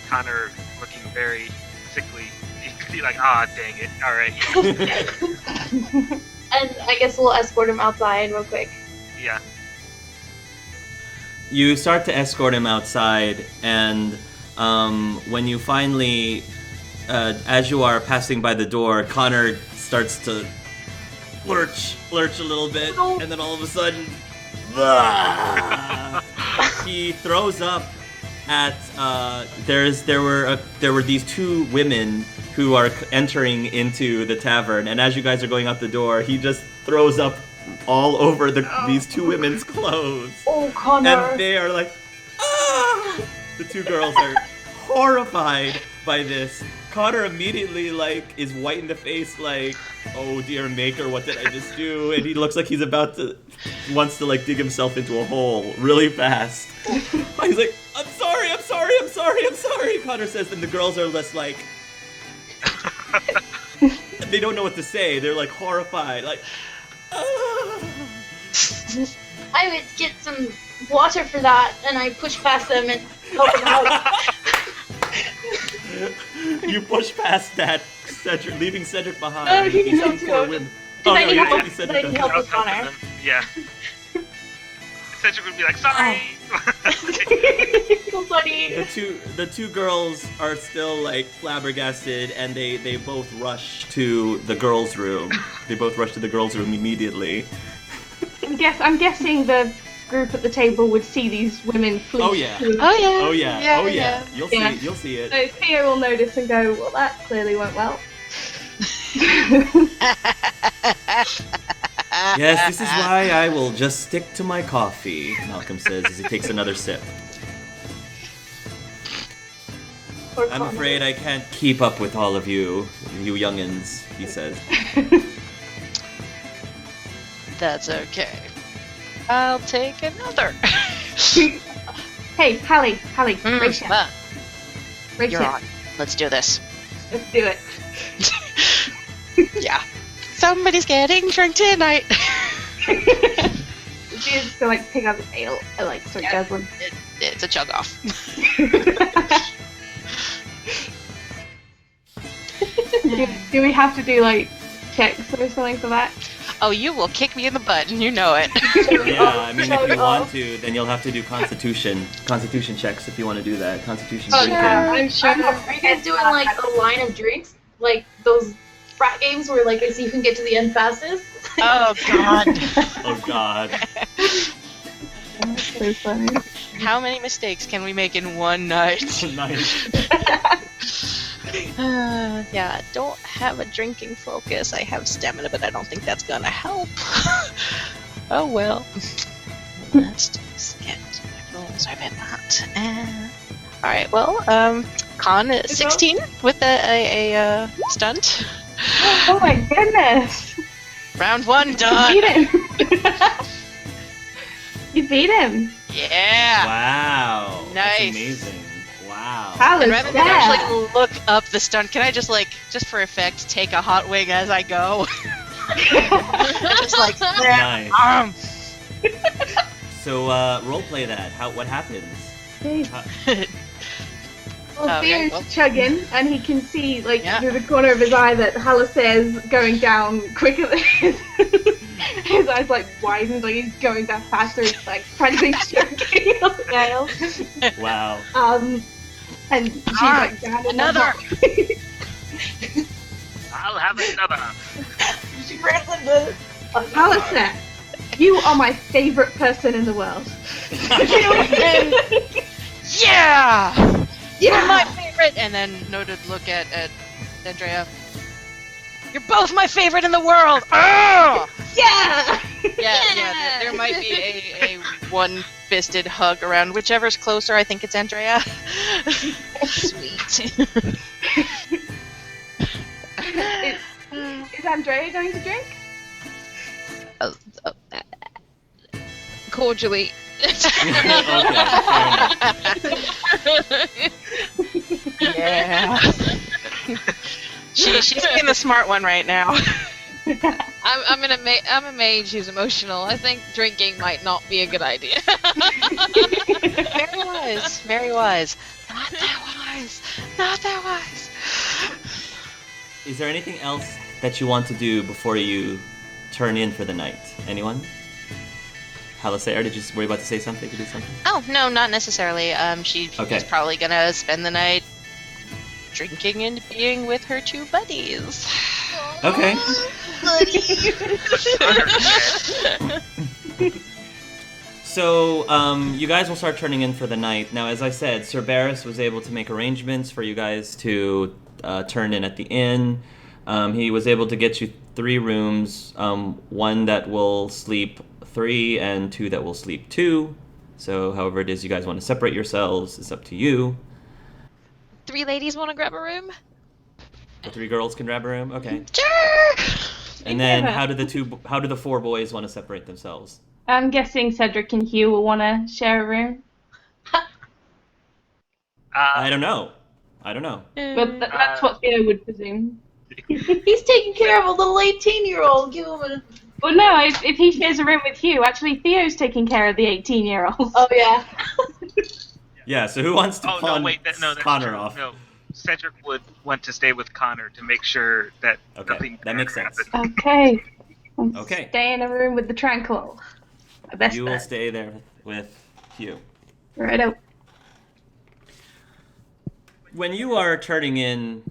Connor looking very sickly, you can be like, ah, dang it, alright. And I guess we'll escort him outside real quick. Yeah. You start to escort him outside, and when you finally, as you are passing by the door, Connor starts to lurch a little bit, and then all of a sudden, he throws up at. There were these two women who are entering into the tavern, and as you guys are going out the door, he just throws up all over these two women's clothes. Oh, Connor! And they are like, ah! The two girls are horrified by this. Connor immediately is white in the face, like, oh dear maker, what did I just do? And he looks like he's wants to dig himself into a hole really fast. He's like, I'm sorry. Connor says, and the girls are less like, they don't know what to say. They're like horrified, like. I would get some water for that, and I push past them and help them out. You push past that, Cedric, leaving Cedric behind. Oh, he These can two help poor too. women. Then Oh, I no, can you're help- taking Cedric then I can behind. help with Helping Connor. them, yeah. Cedric would be like, sorry! So funny. The two girls are still flabbergasted, and they both rush to the girls' room. They both rush to the girls' room immediately. I'm guessing the group at the table would see these women flee. Oh yeah. Oh yeah. Oh yeah. You'll see it. So Theo will notice and go, well, that clearly went well. Yes, this is why I will just stick to my coffee, Malcolm says as he takes another sip. Poor I'm Connor. afraid I can't keep up with all of you youngins, he says. That's okay. I'll take another. Hey, Hallie, race Well, Race you're on. Let's do this. Let's do it. Yeah. Somebody's getting drunk tonight. She just to pick up the ale and start guzzling. It's a chug off. do we have to do checks or something for that? Oh, you will kick me in the butt, and you know it. Yeah, I mean, if you want to, then you'll have to do constitution checks if you want to do that. Constitution drinking. I'm sure. Are you guys doing a line of drinks? Like those frat games where you can get to the end fastest? Oh, God. Oh God. That's so funny. How many mistakes can we make in one night? Nice. Yeah, don't have a drinking focus. I have stamina, but I don't think that's gonna help. Oh well. Let's just get my rolls are a bit hot. Alright, well, Con is 16 with a stunt. Oh my goodness! Round 1 You done. beat him! You beat him! Yeah. Wow. Nice. That's amazing. Wow. How And is rather than that? actually look up the stunt, can I just for effect, take a hot wing as I go? Just Nice. arm. So, roleplay that. What happens? Well, Okay, Theo's well. chugging, and he can see, Yeah. through the corner of his eye that Haliserre's going down quicker than his eyes, widened, he's going down faster, he's, frantically choking on the nail. Wow. And she's, Alright, down in another. the I'll have another. She grabs the Haliserre, you are my favorite person in the world. Yeah! You're Yeah! my favorite! And then noted look at Andreia. You're both my favorite in the world! Oh! Yeah! Yeah, there might be a one-fisted hug around. Whichever's closer, I think it's Andreia. Sweet. Is Andreia going to drink? Cordially. Okay, fair enough. Yeah. She's being the smart one right now. I'm a mage who's emotional. I think drinking might not be a good idea. Very wise. Very wise. Not that wise. Not that wise. Is there anything else that you want to do before you turn in for the night? Anyone? Haliserre, were you about to say something? To do something? Oh, no, not necessarily. She's probably gonna spend the night drinking and being with her two buddies. Okay. So, you guys will start turning in for the night. Now, as I said, Cerberus was able to make arrangements for you guys to turn in at the inn. He was able to get you 3 rooms, one that will sleep 3 and 2 that will sleep 2. So, however it is you guys want to separate yourselves, it's up to you. 3 ladies want to grab a room? The 3 girls can grab a room? Okay. Sure! And then, how do the 4 boys want to separate themselves? I'm guessing Cedric and Hugh will want to share a room. I don't know. But that's what Theo would presume. He's taking care of a little 18-year-old. Give him a... Well, no, if he shares a room with Hugh, actually Theo's taking care of the 18-year-old. Oh, yeah. Yeah, so who wants to pawn that's Connor true. off? No, Cedric would want to stay with Connor to make sure that nothing that makes sense. happen. Okay. Okay. Stay in a room with the Tranquil. My best You will bet. stay there with Hugh. Righto. When you are turning in,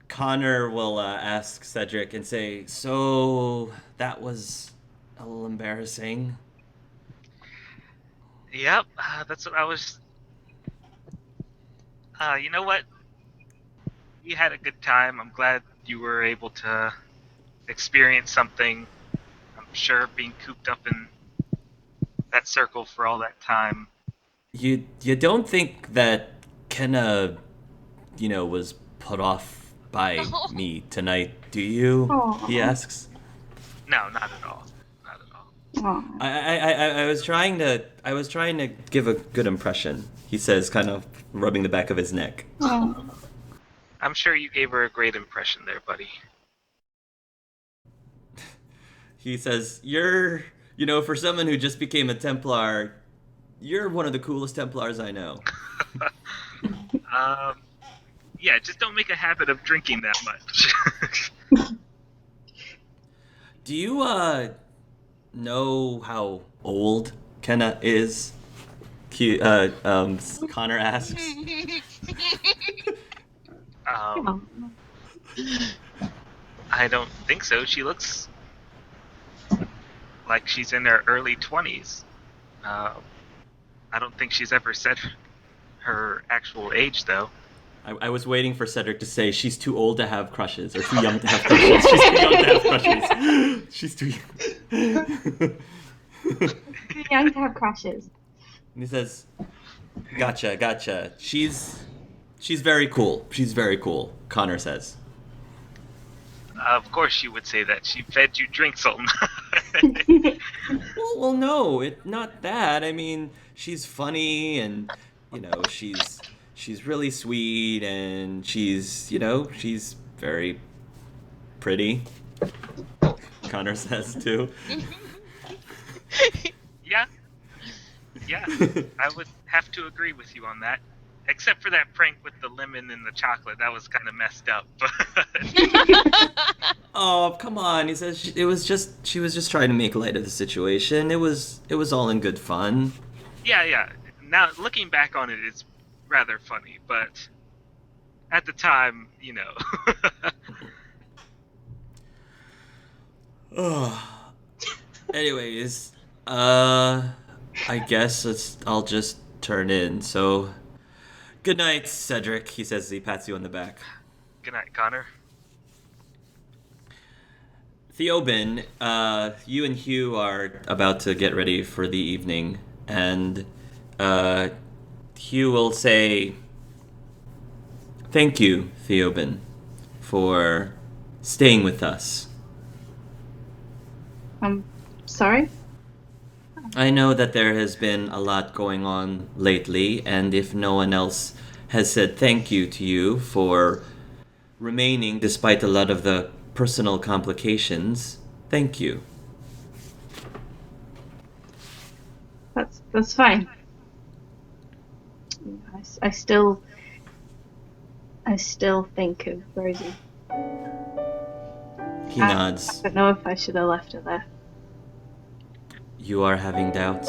Connor will ask Cedric and say, "So that was a little embarrassing." Yep, that's what I was... you know what? You had a good time. I'm glad you were able to experience something. I'm sure being cooped up in that circle for all that time. You don't think that Kenna, was put off by me tonight, do you? Aww. He asks. No, not at all. Not at all. Aw. I was trying to give a good impression. He says, kind of rubbing the back of his neck. Aw. I'm sure you gave her a great impression there, buddy. He says, "You're, for someone who just became a Templar, you're one of the coolest Templars I know." Yeah, just don't make a habit of drinking that much. Do you know how old Kenna is? Connor asks. I don't think so. She looks like she's in her early 20s. I don't think she's ever said her actual age, though. I was waiting for Cedric to say she's too old to have crushes, or too young to have crushes. She's too young to have crushes. She's too young. Too young to have crushes. And he says, Gotcha. She's very cool. She's very cool, Connor says. Of course she would say that. She fed you drinks all night. Well, no, not that. I mean, she's funny, and she's really sweet, and she's very pretty. Connor says too. Yeah, I would have to agree with you on that. Except for that prank with the lemon and the chocolate, that was kind of messed up. Oh, come on! He says she was just trying to make light of the situation. It was all in good fun. Yeah. Now looking back on it, it's rather funny, but at the time, Anyways, I guess I'll just turn in. So, good night, Cedric. He says as he pats you on the back. Good night, Connor. Theoben, you and Hugh are about to get ready for the evening, and Hugh will say, "Thank you, Theoben, for staying with us. I'm sorry? I know that there has been a lot going on lately, and if no one else has said thank you to you for remaining despite a lot of the personal complications, Thank you. That's fine. I still think of Rosie. He nods. I don't know if I should have left her there. You are having doubts?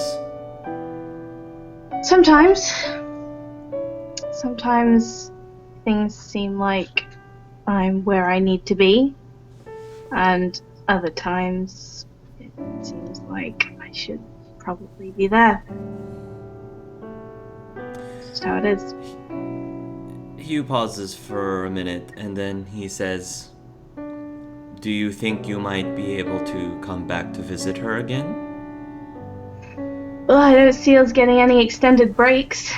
Sometimes things seem like I'm where I need to be, and other times it seems like I should probably be there. It's just how it is. Hugh pauses for a minute, and then he says, "Do you think you might be able to come back to visit her again?" Well, I don't see us getting any extended breaks.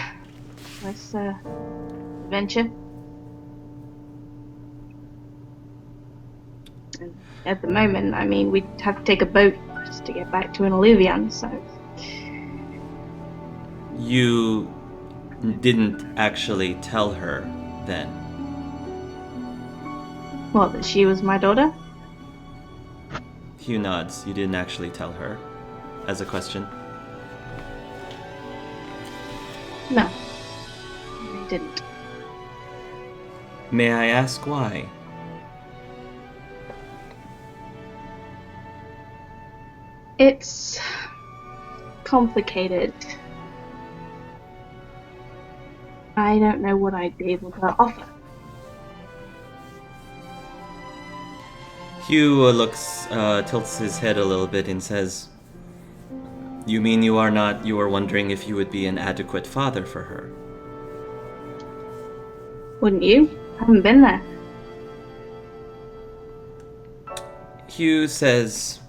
This adventure. And at the moment, I mean, we'd have to take a boat just to get back to an Alluvion, so... You didn't actually tell her then? What, that she was my daughter? Hugh nods. You didn't actually tell her? As a question? No. I didn't. May I ask why? It's complicated. I don't know what I'd be able to offer. Hugh tilts his head a little bit and says, "You mean you are wondering if you would be an adequate father for her?" Wouldn't you? I haven't been there. Hugh says,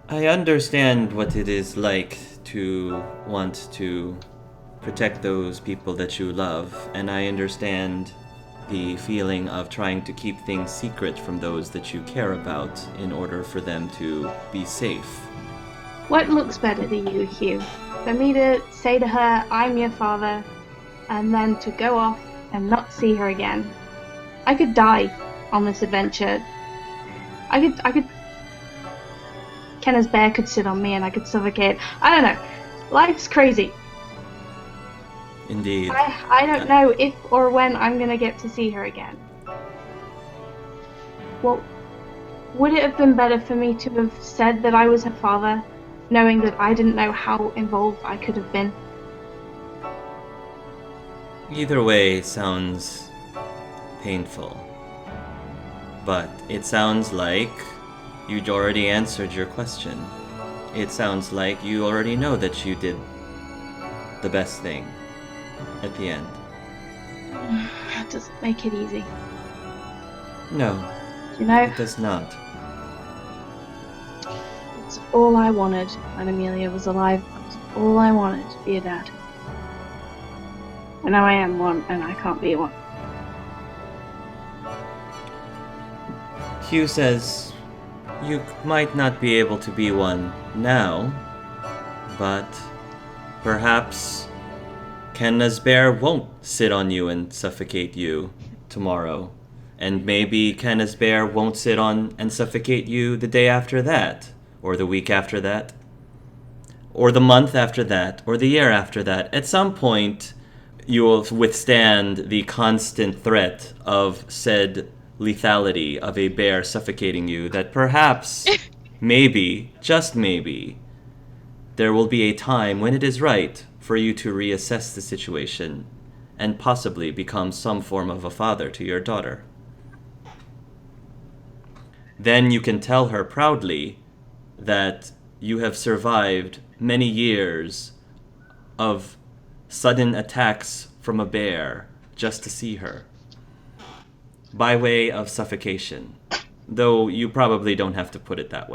"I understand what it is like to want to protect those people that you love, and I understand the feeling of trying to keep things secret from those that you care about in order for them to be safe." What looks better to you, Hugh? For me to say to her, I'm your father, and then to go off and not see her again? I could die on this adventure. I could... Kenna's bear could sit on me and I could suffocate. I don't know. Life's crazy. Indeed. I don't know if or when I'm gonna get to see her again. Well, would it have been better for me to have said that I was her father, knowing that I didn't know how involved I could have been? Either way sounds painful. But it sounds like you'd already answered your question. It sounds like you already know that you did the best thing at the end. That doesn't make it easy. No, You know, it does not. it's all I wanted when Amelia was alive. It's all I wanted to be a dad. And now I am one, and I can't be one. Hugh says, "You might not be able to be one now, but perhaps Kenna's bear won't sit on you and suffocate you tomorrow. And maybe Kenna's bear won't sit on and suffocate you the day after that, or the week after that, or the month after that, or the year after that. At some point, you will withstand the constant threat of said lethality of a bear suffocating you, that perhaps, maybe, just maybe, there will be a time when it is right for you to reassess the situation and possibly become some form of a father to your daughter. Then you can tell her proudly that you have survived many years of sudden attacks from a bear just to see her, by way of suffocation. Though you probably don't have to word it that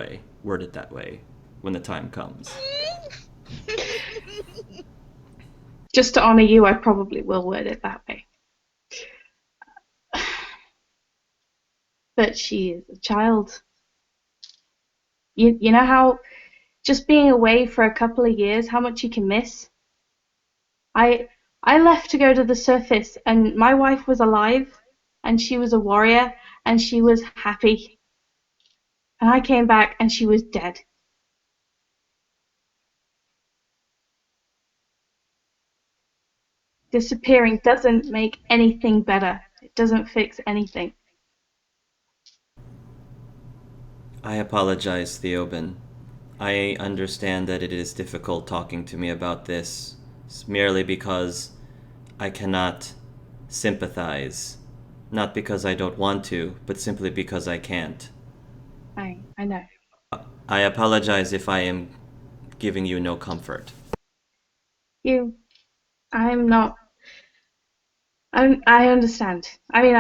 way, when the time comes. Just to honor you, I probably will word it that way. But she is a child. You know how just being away for a couple of years, how much you can miss? I left to go to the surface, and my wife was alive, and she was a warrior, and she was happy. And I came back and she was dead. Disappearing doesn't make anything better. It doesn't fix anything. I apologize, Theoben. I understand that it is difficult talking to me about this merely because I cannot sympathize. Not because I don't want to, but simply because I can't. I know. I apologize if I am giving you no comfort. I understand. I mean,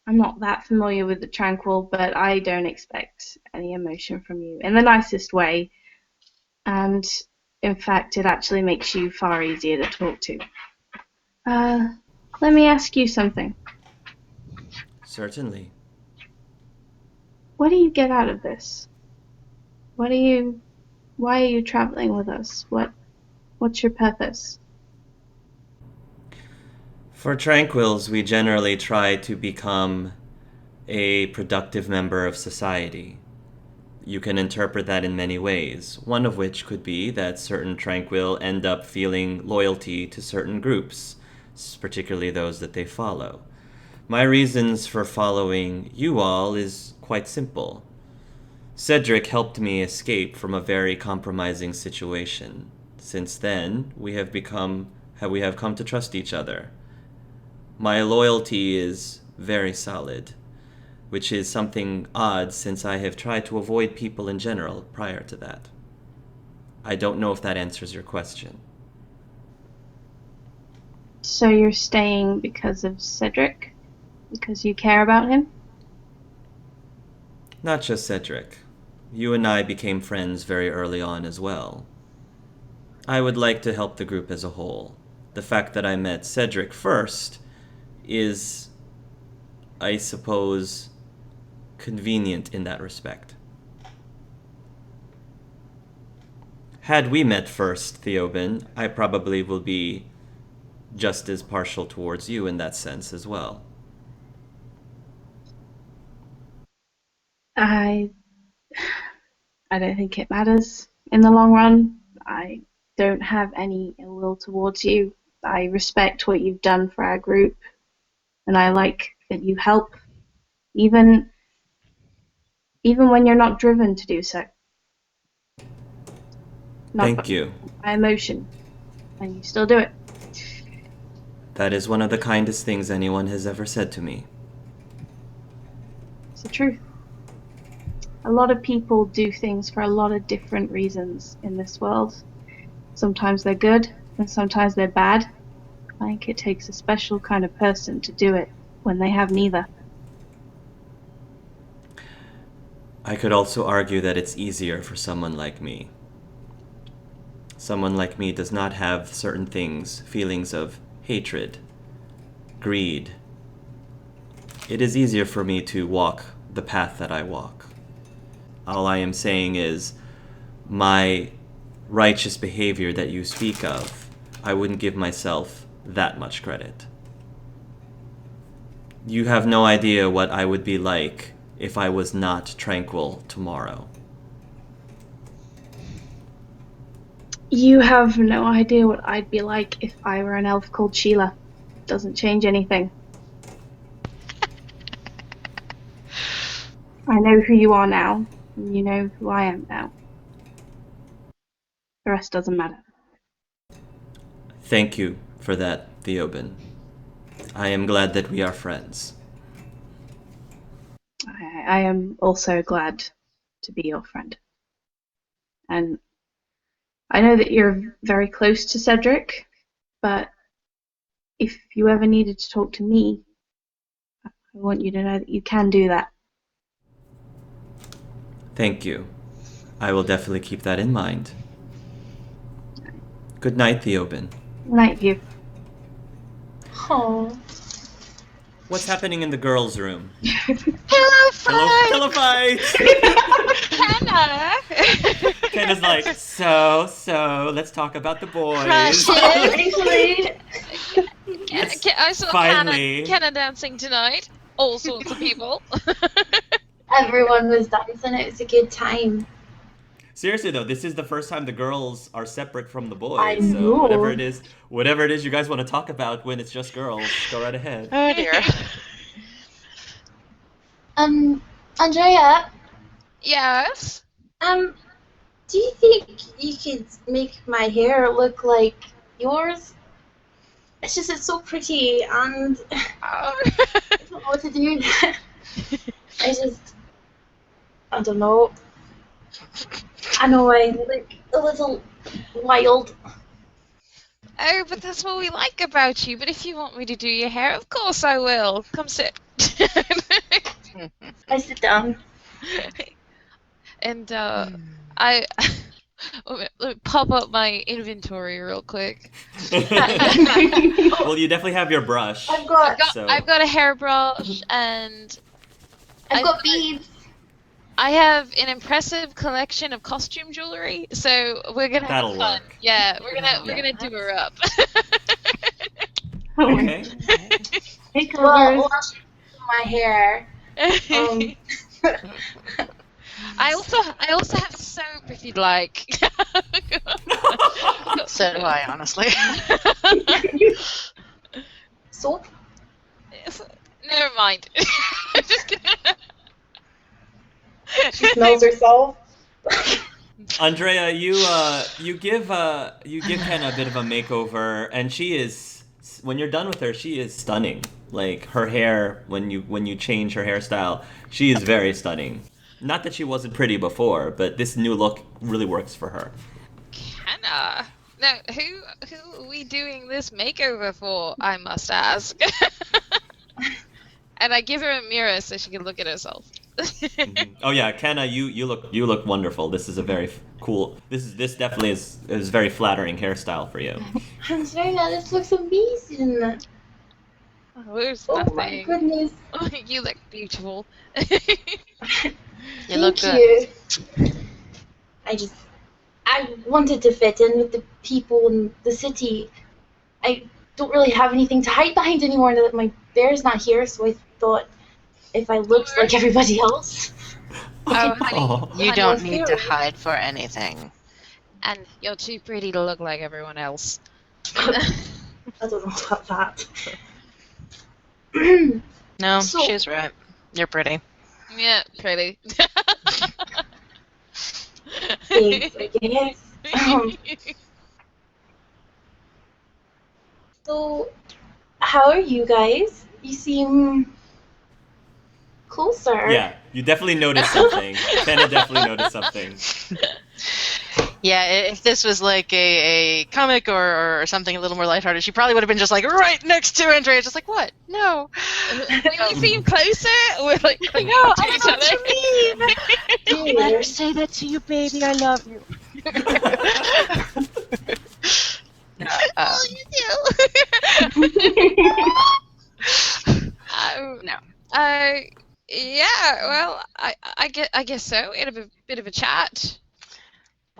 I'm not that familiar with the Tranquil, but I don't expect any emotion from you in the nicest way. And in fact, it actually makes you far easier to talk to. Let me ask you something. Certainly. What do you get out of this? Why are you traveling with us? What's your purpose? For Tranquils, we generally try to become a productive member of society. You can interpret that in many ways, one of which could be that certain Tranquil end up feeling loyalty to certain groups, particularly those that they follow. My reasons for following you all is quite simple. Cedric helped me escape from a very compromising situation. Since then, we have come to trust each other. My loyalty is very solid, which is something odd since I have tried to avoid people in general prior to that. I don't know if that answers your question. So you're staying because of Cedric? Because you care about him? Not just Cedric. You and I became friends very early on as well. I would like to help the group as a whole. The fact that I met Cedric first is, I suppose, convenient in that respect. Had we met first, Theoben, I probably will be just as partial towards you in that sense as well. I don't think it matters in the long run. I don't have any ill will towards you. I respect what you've done for our group, and I like that you help, even when you're not driven to do so. Thank you. By emotion, and you still do it. That is one of the kindest things anyone has ever said to me. It's the truth. A lot of people do things for a lot of different reasons in this world. Sometimes they're good, and sometimes they're bad. I think it takes a special kind of person to do it when they have neither. I could also argue that it's easier for someone like me. Someone like me does not have certain things, feelings of hatred, greed. It is easier for me to walk the path that I walk. All I am saying is, my righteous behavior that you speak of, I wouldn't give myself that much credit. You have no idea what I would be like if I was not tranquil tomorrow. You have no idea what I'd be like if I were an elf called Sheila. Doesn't change anything. I know who you are now, and you know who I am now. The rest doesn't matter. Thank you for that, Theoben. I am glad that we are friends. I am also glad to be your friend. And I know that you're very close to Cedric, but if you ever needed to talk to me, I want you to know that you can do that. Thank you. I will definitely keep that in mind. Good night, Theoben. Night view. Oh. What's happening in the girls' room? Pillow fight! Pillow fight! Kenna! Kenna's like, so, let's talk about the boys. Crushes. Actually, I saw Finally. Kenna dancing tonight. all sorts of people. Everyone was dancing. It was a good time. Seriously though, this is the first time the girls are separate from the boys. I So know. whatever it is you guys want to talk about when it's just girls, go right ahead. Oh dear. Andrea, Yes. do you think you could make my hair look like yours? It's just, it's so pretty, and I don't know what to do. I don't know. I know I look a little wild. Oh, but that's what we like about you. But if you want me to do your hair, of course I will. Come sit. I sit down. And I let me pop up my inventory real quick. Well, you definitely have your brush. I've got I've got a hairbrush and I've got beads. I have an impressive collection of costume jewelry. So we're gonna That'll have fun. work. Yeah, we're gonna do her up. Okay. Well, my hair. I also have soap if you'd like. So do I, honestly. Soap? Never mind. I'm just gonna... She smells herself. Andrea, you give Kenna a bit of a makeover, and she is, when you're done with her, she is stunning. Like her hair, when you change her hairstyle, she is very stunning. Not that she wasn't pretty before, but this new look really works for her. Kenna. Now, who are we doing this makeover for? I must ask. And I give her a mirror so she can look at herself. Mm-hmm. Oh yeah, Kenna, you look wonderful. This is a very cool. This definitely is very flattering hairstyle for you. Andrea, this looks amazing. Oh, there's Oh nothing. my goodness. Oh, you look beautiful. You look Thank you. I wanted to fit in with the people in the city. I don't really have anything to hide behind anymore now that my bear's not here, so I thought if I looked like everybody else. Oh, honey. Aw. You don't need to hide for anything. And you're too pretty to look like everyone else. I don't know about that. No, So- she's right. You're pretty. Yeah, pretty. Thanks, I guess. So, how are you guys? You seem closer. Yeah, you definitely noticed something. Kenna definitely noticed something. Yeah, if this was like a comic or something a little more lighthearted, she probably would have been just like right next to Andrea, just like, what? No. When you seem closer, we're like, No, I don't know what you mean. Don't let her say that to you, baby. I love you. No, Oh, you do. no. Yeah. Well, I guess so. We had a bit of a chat.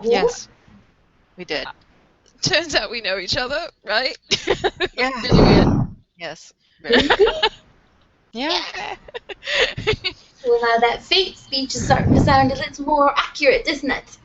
Yes, we did. Turns out we know each other, right? Yeah. Really weird. Yes. Really? Yeah. Well, now that fate speech is starting to sound a little more accurate, isn't it?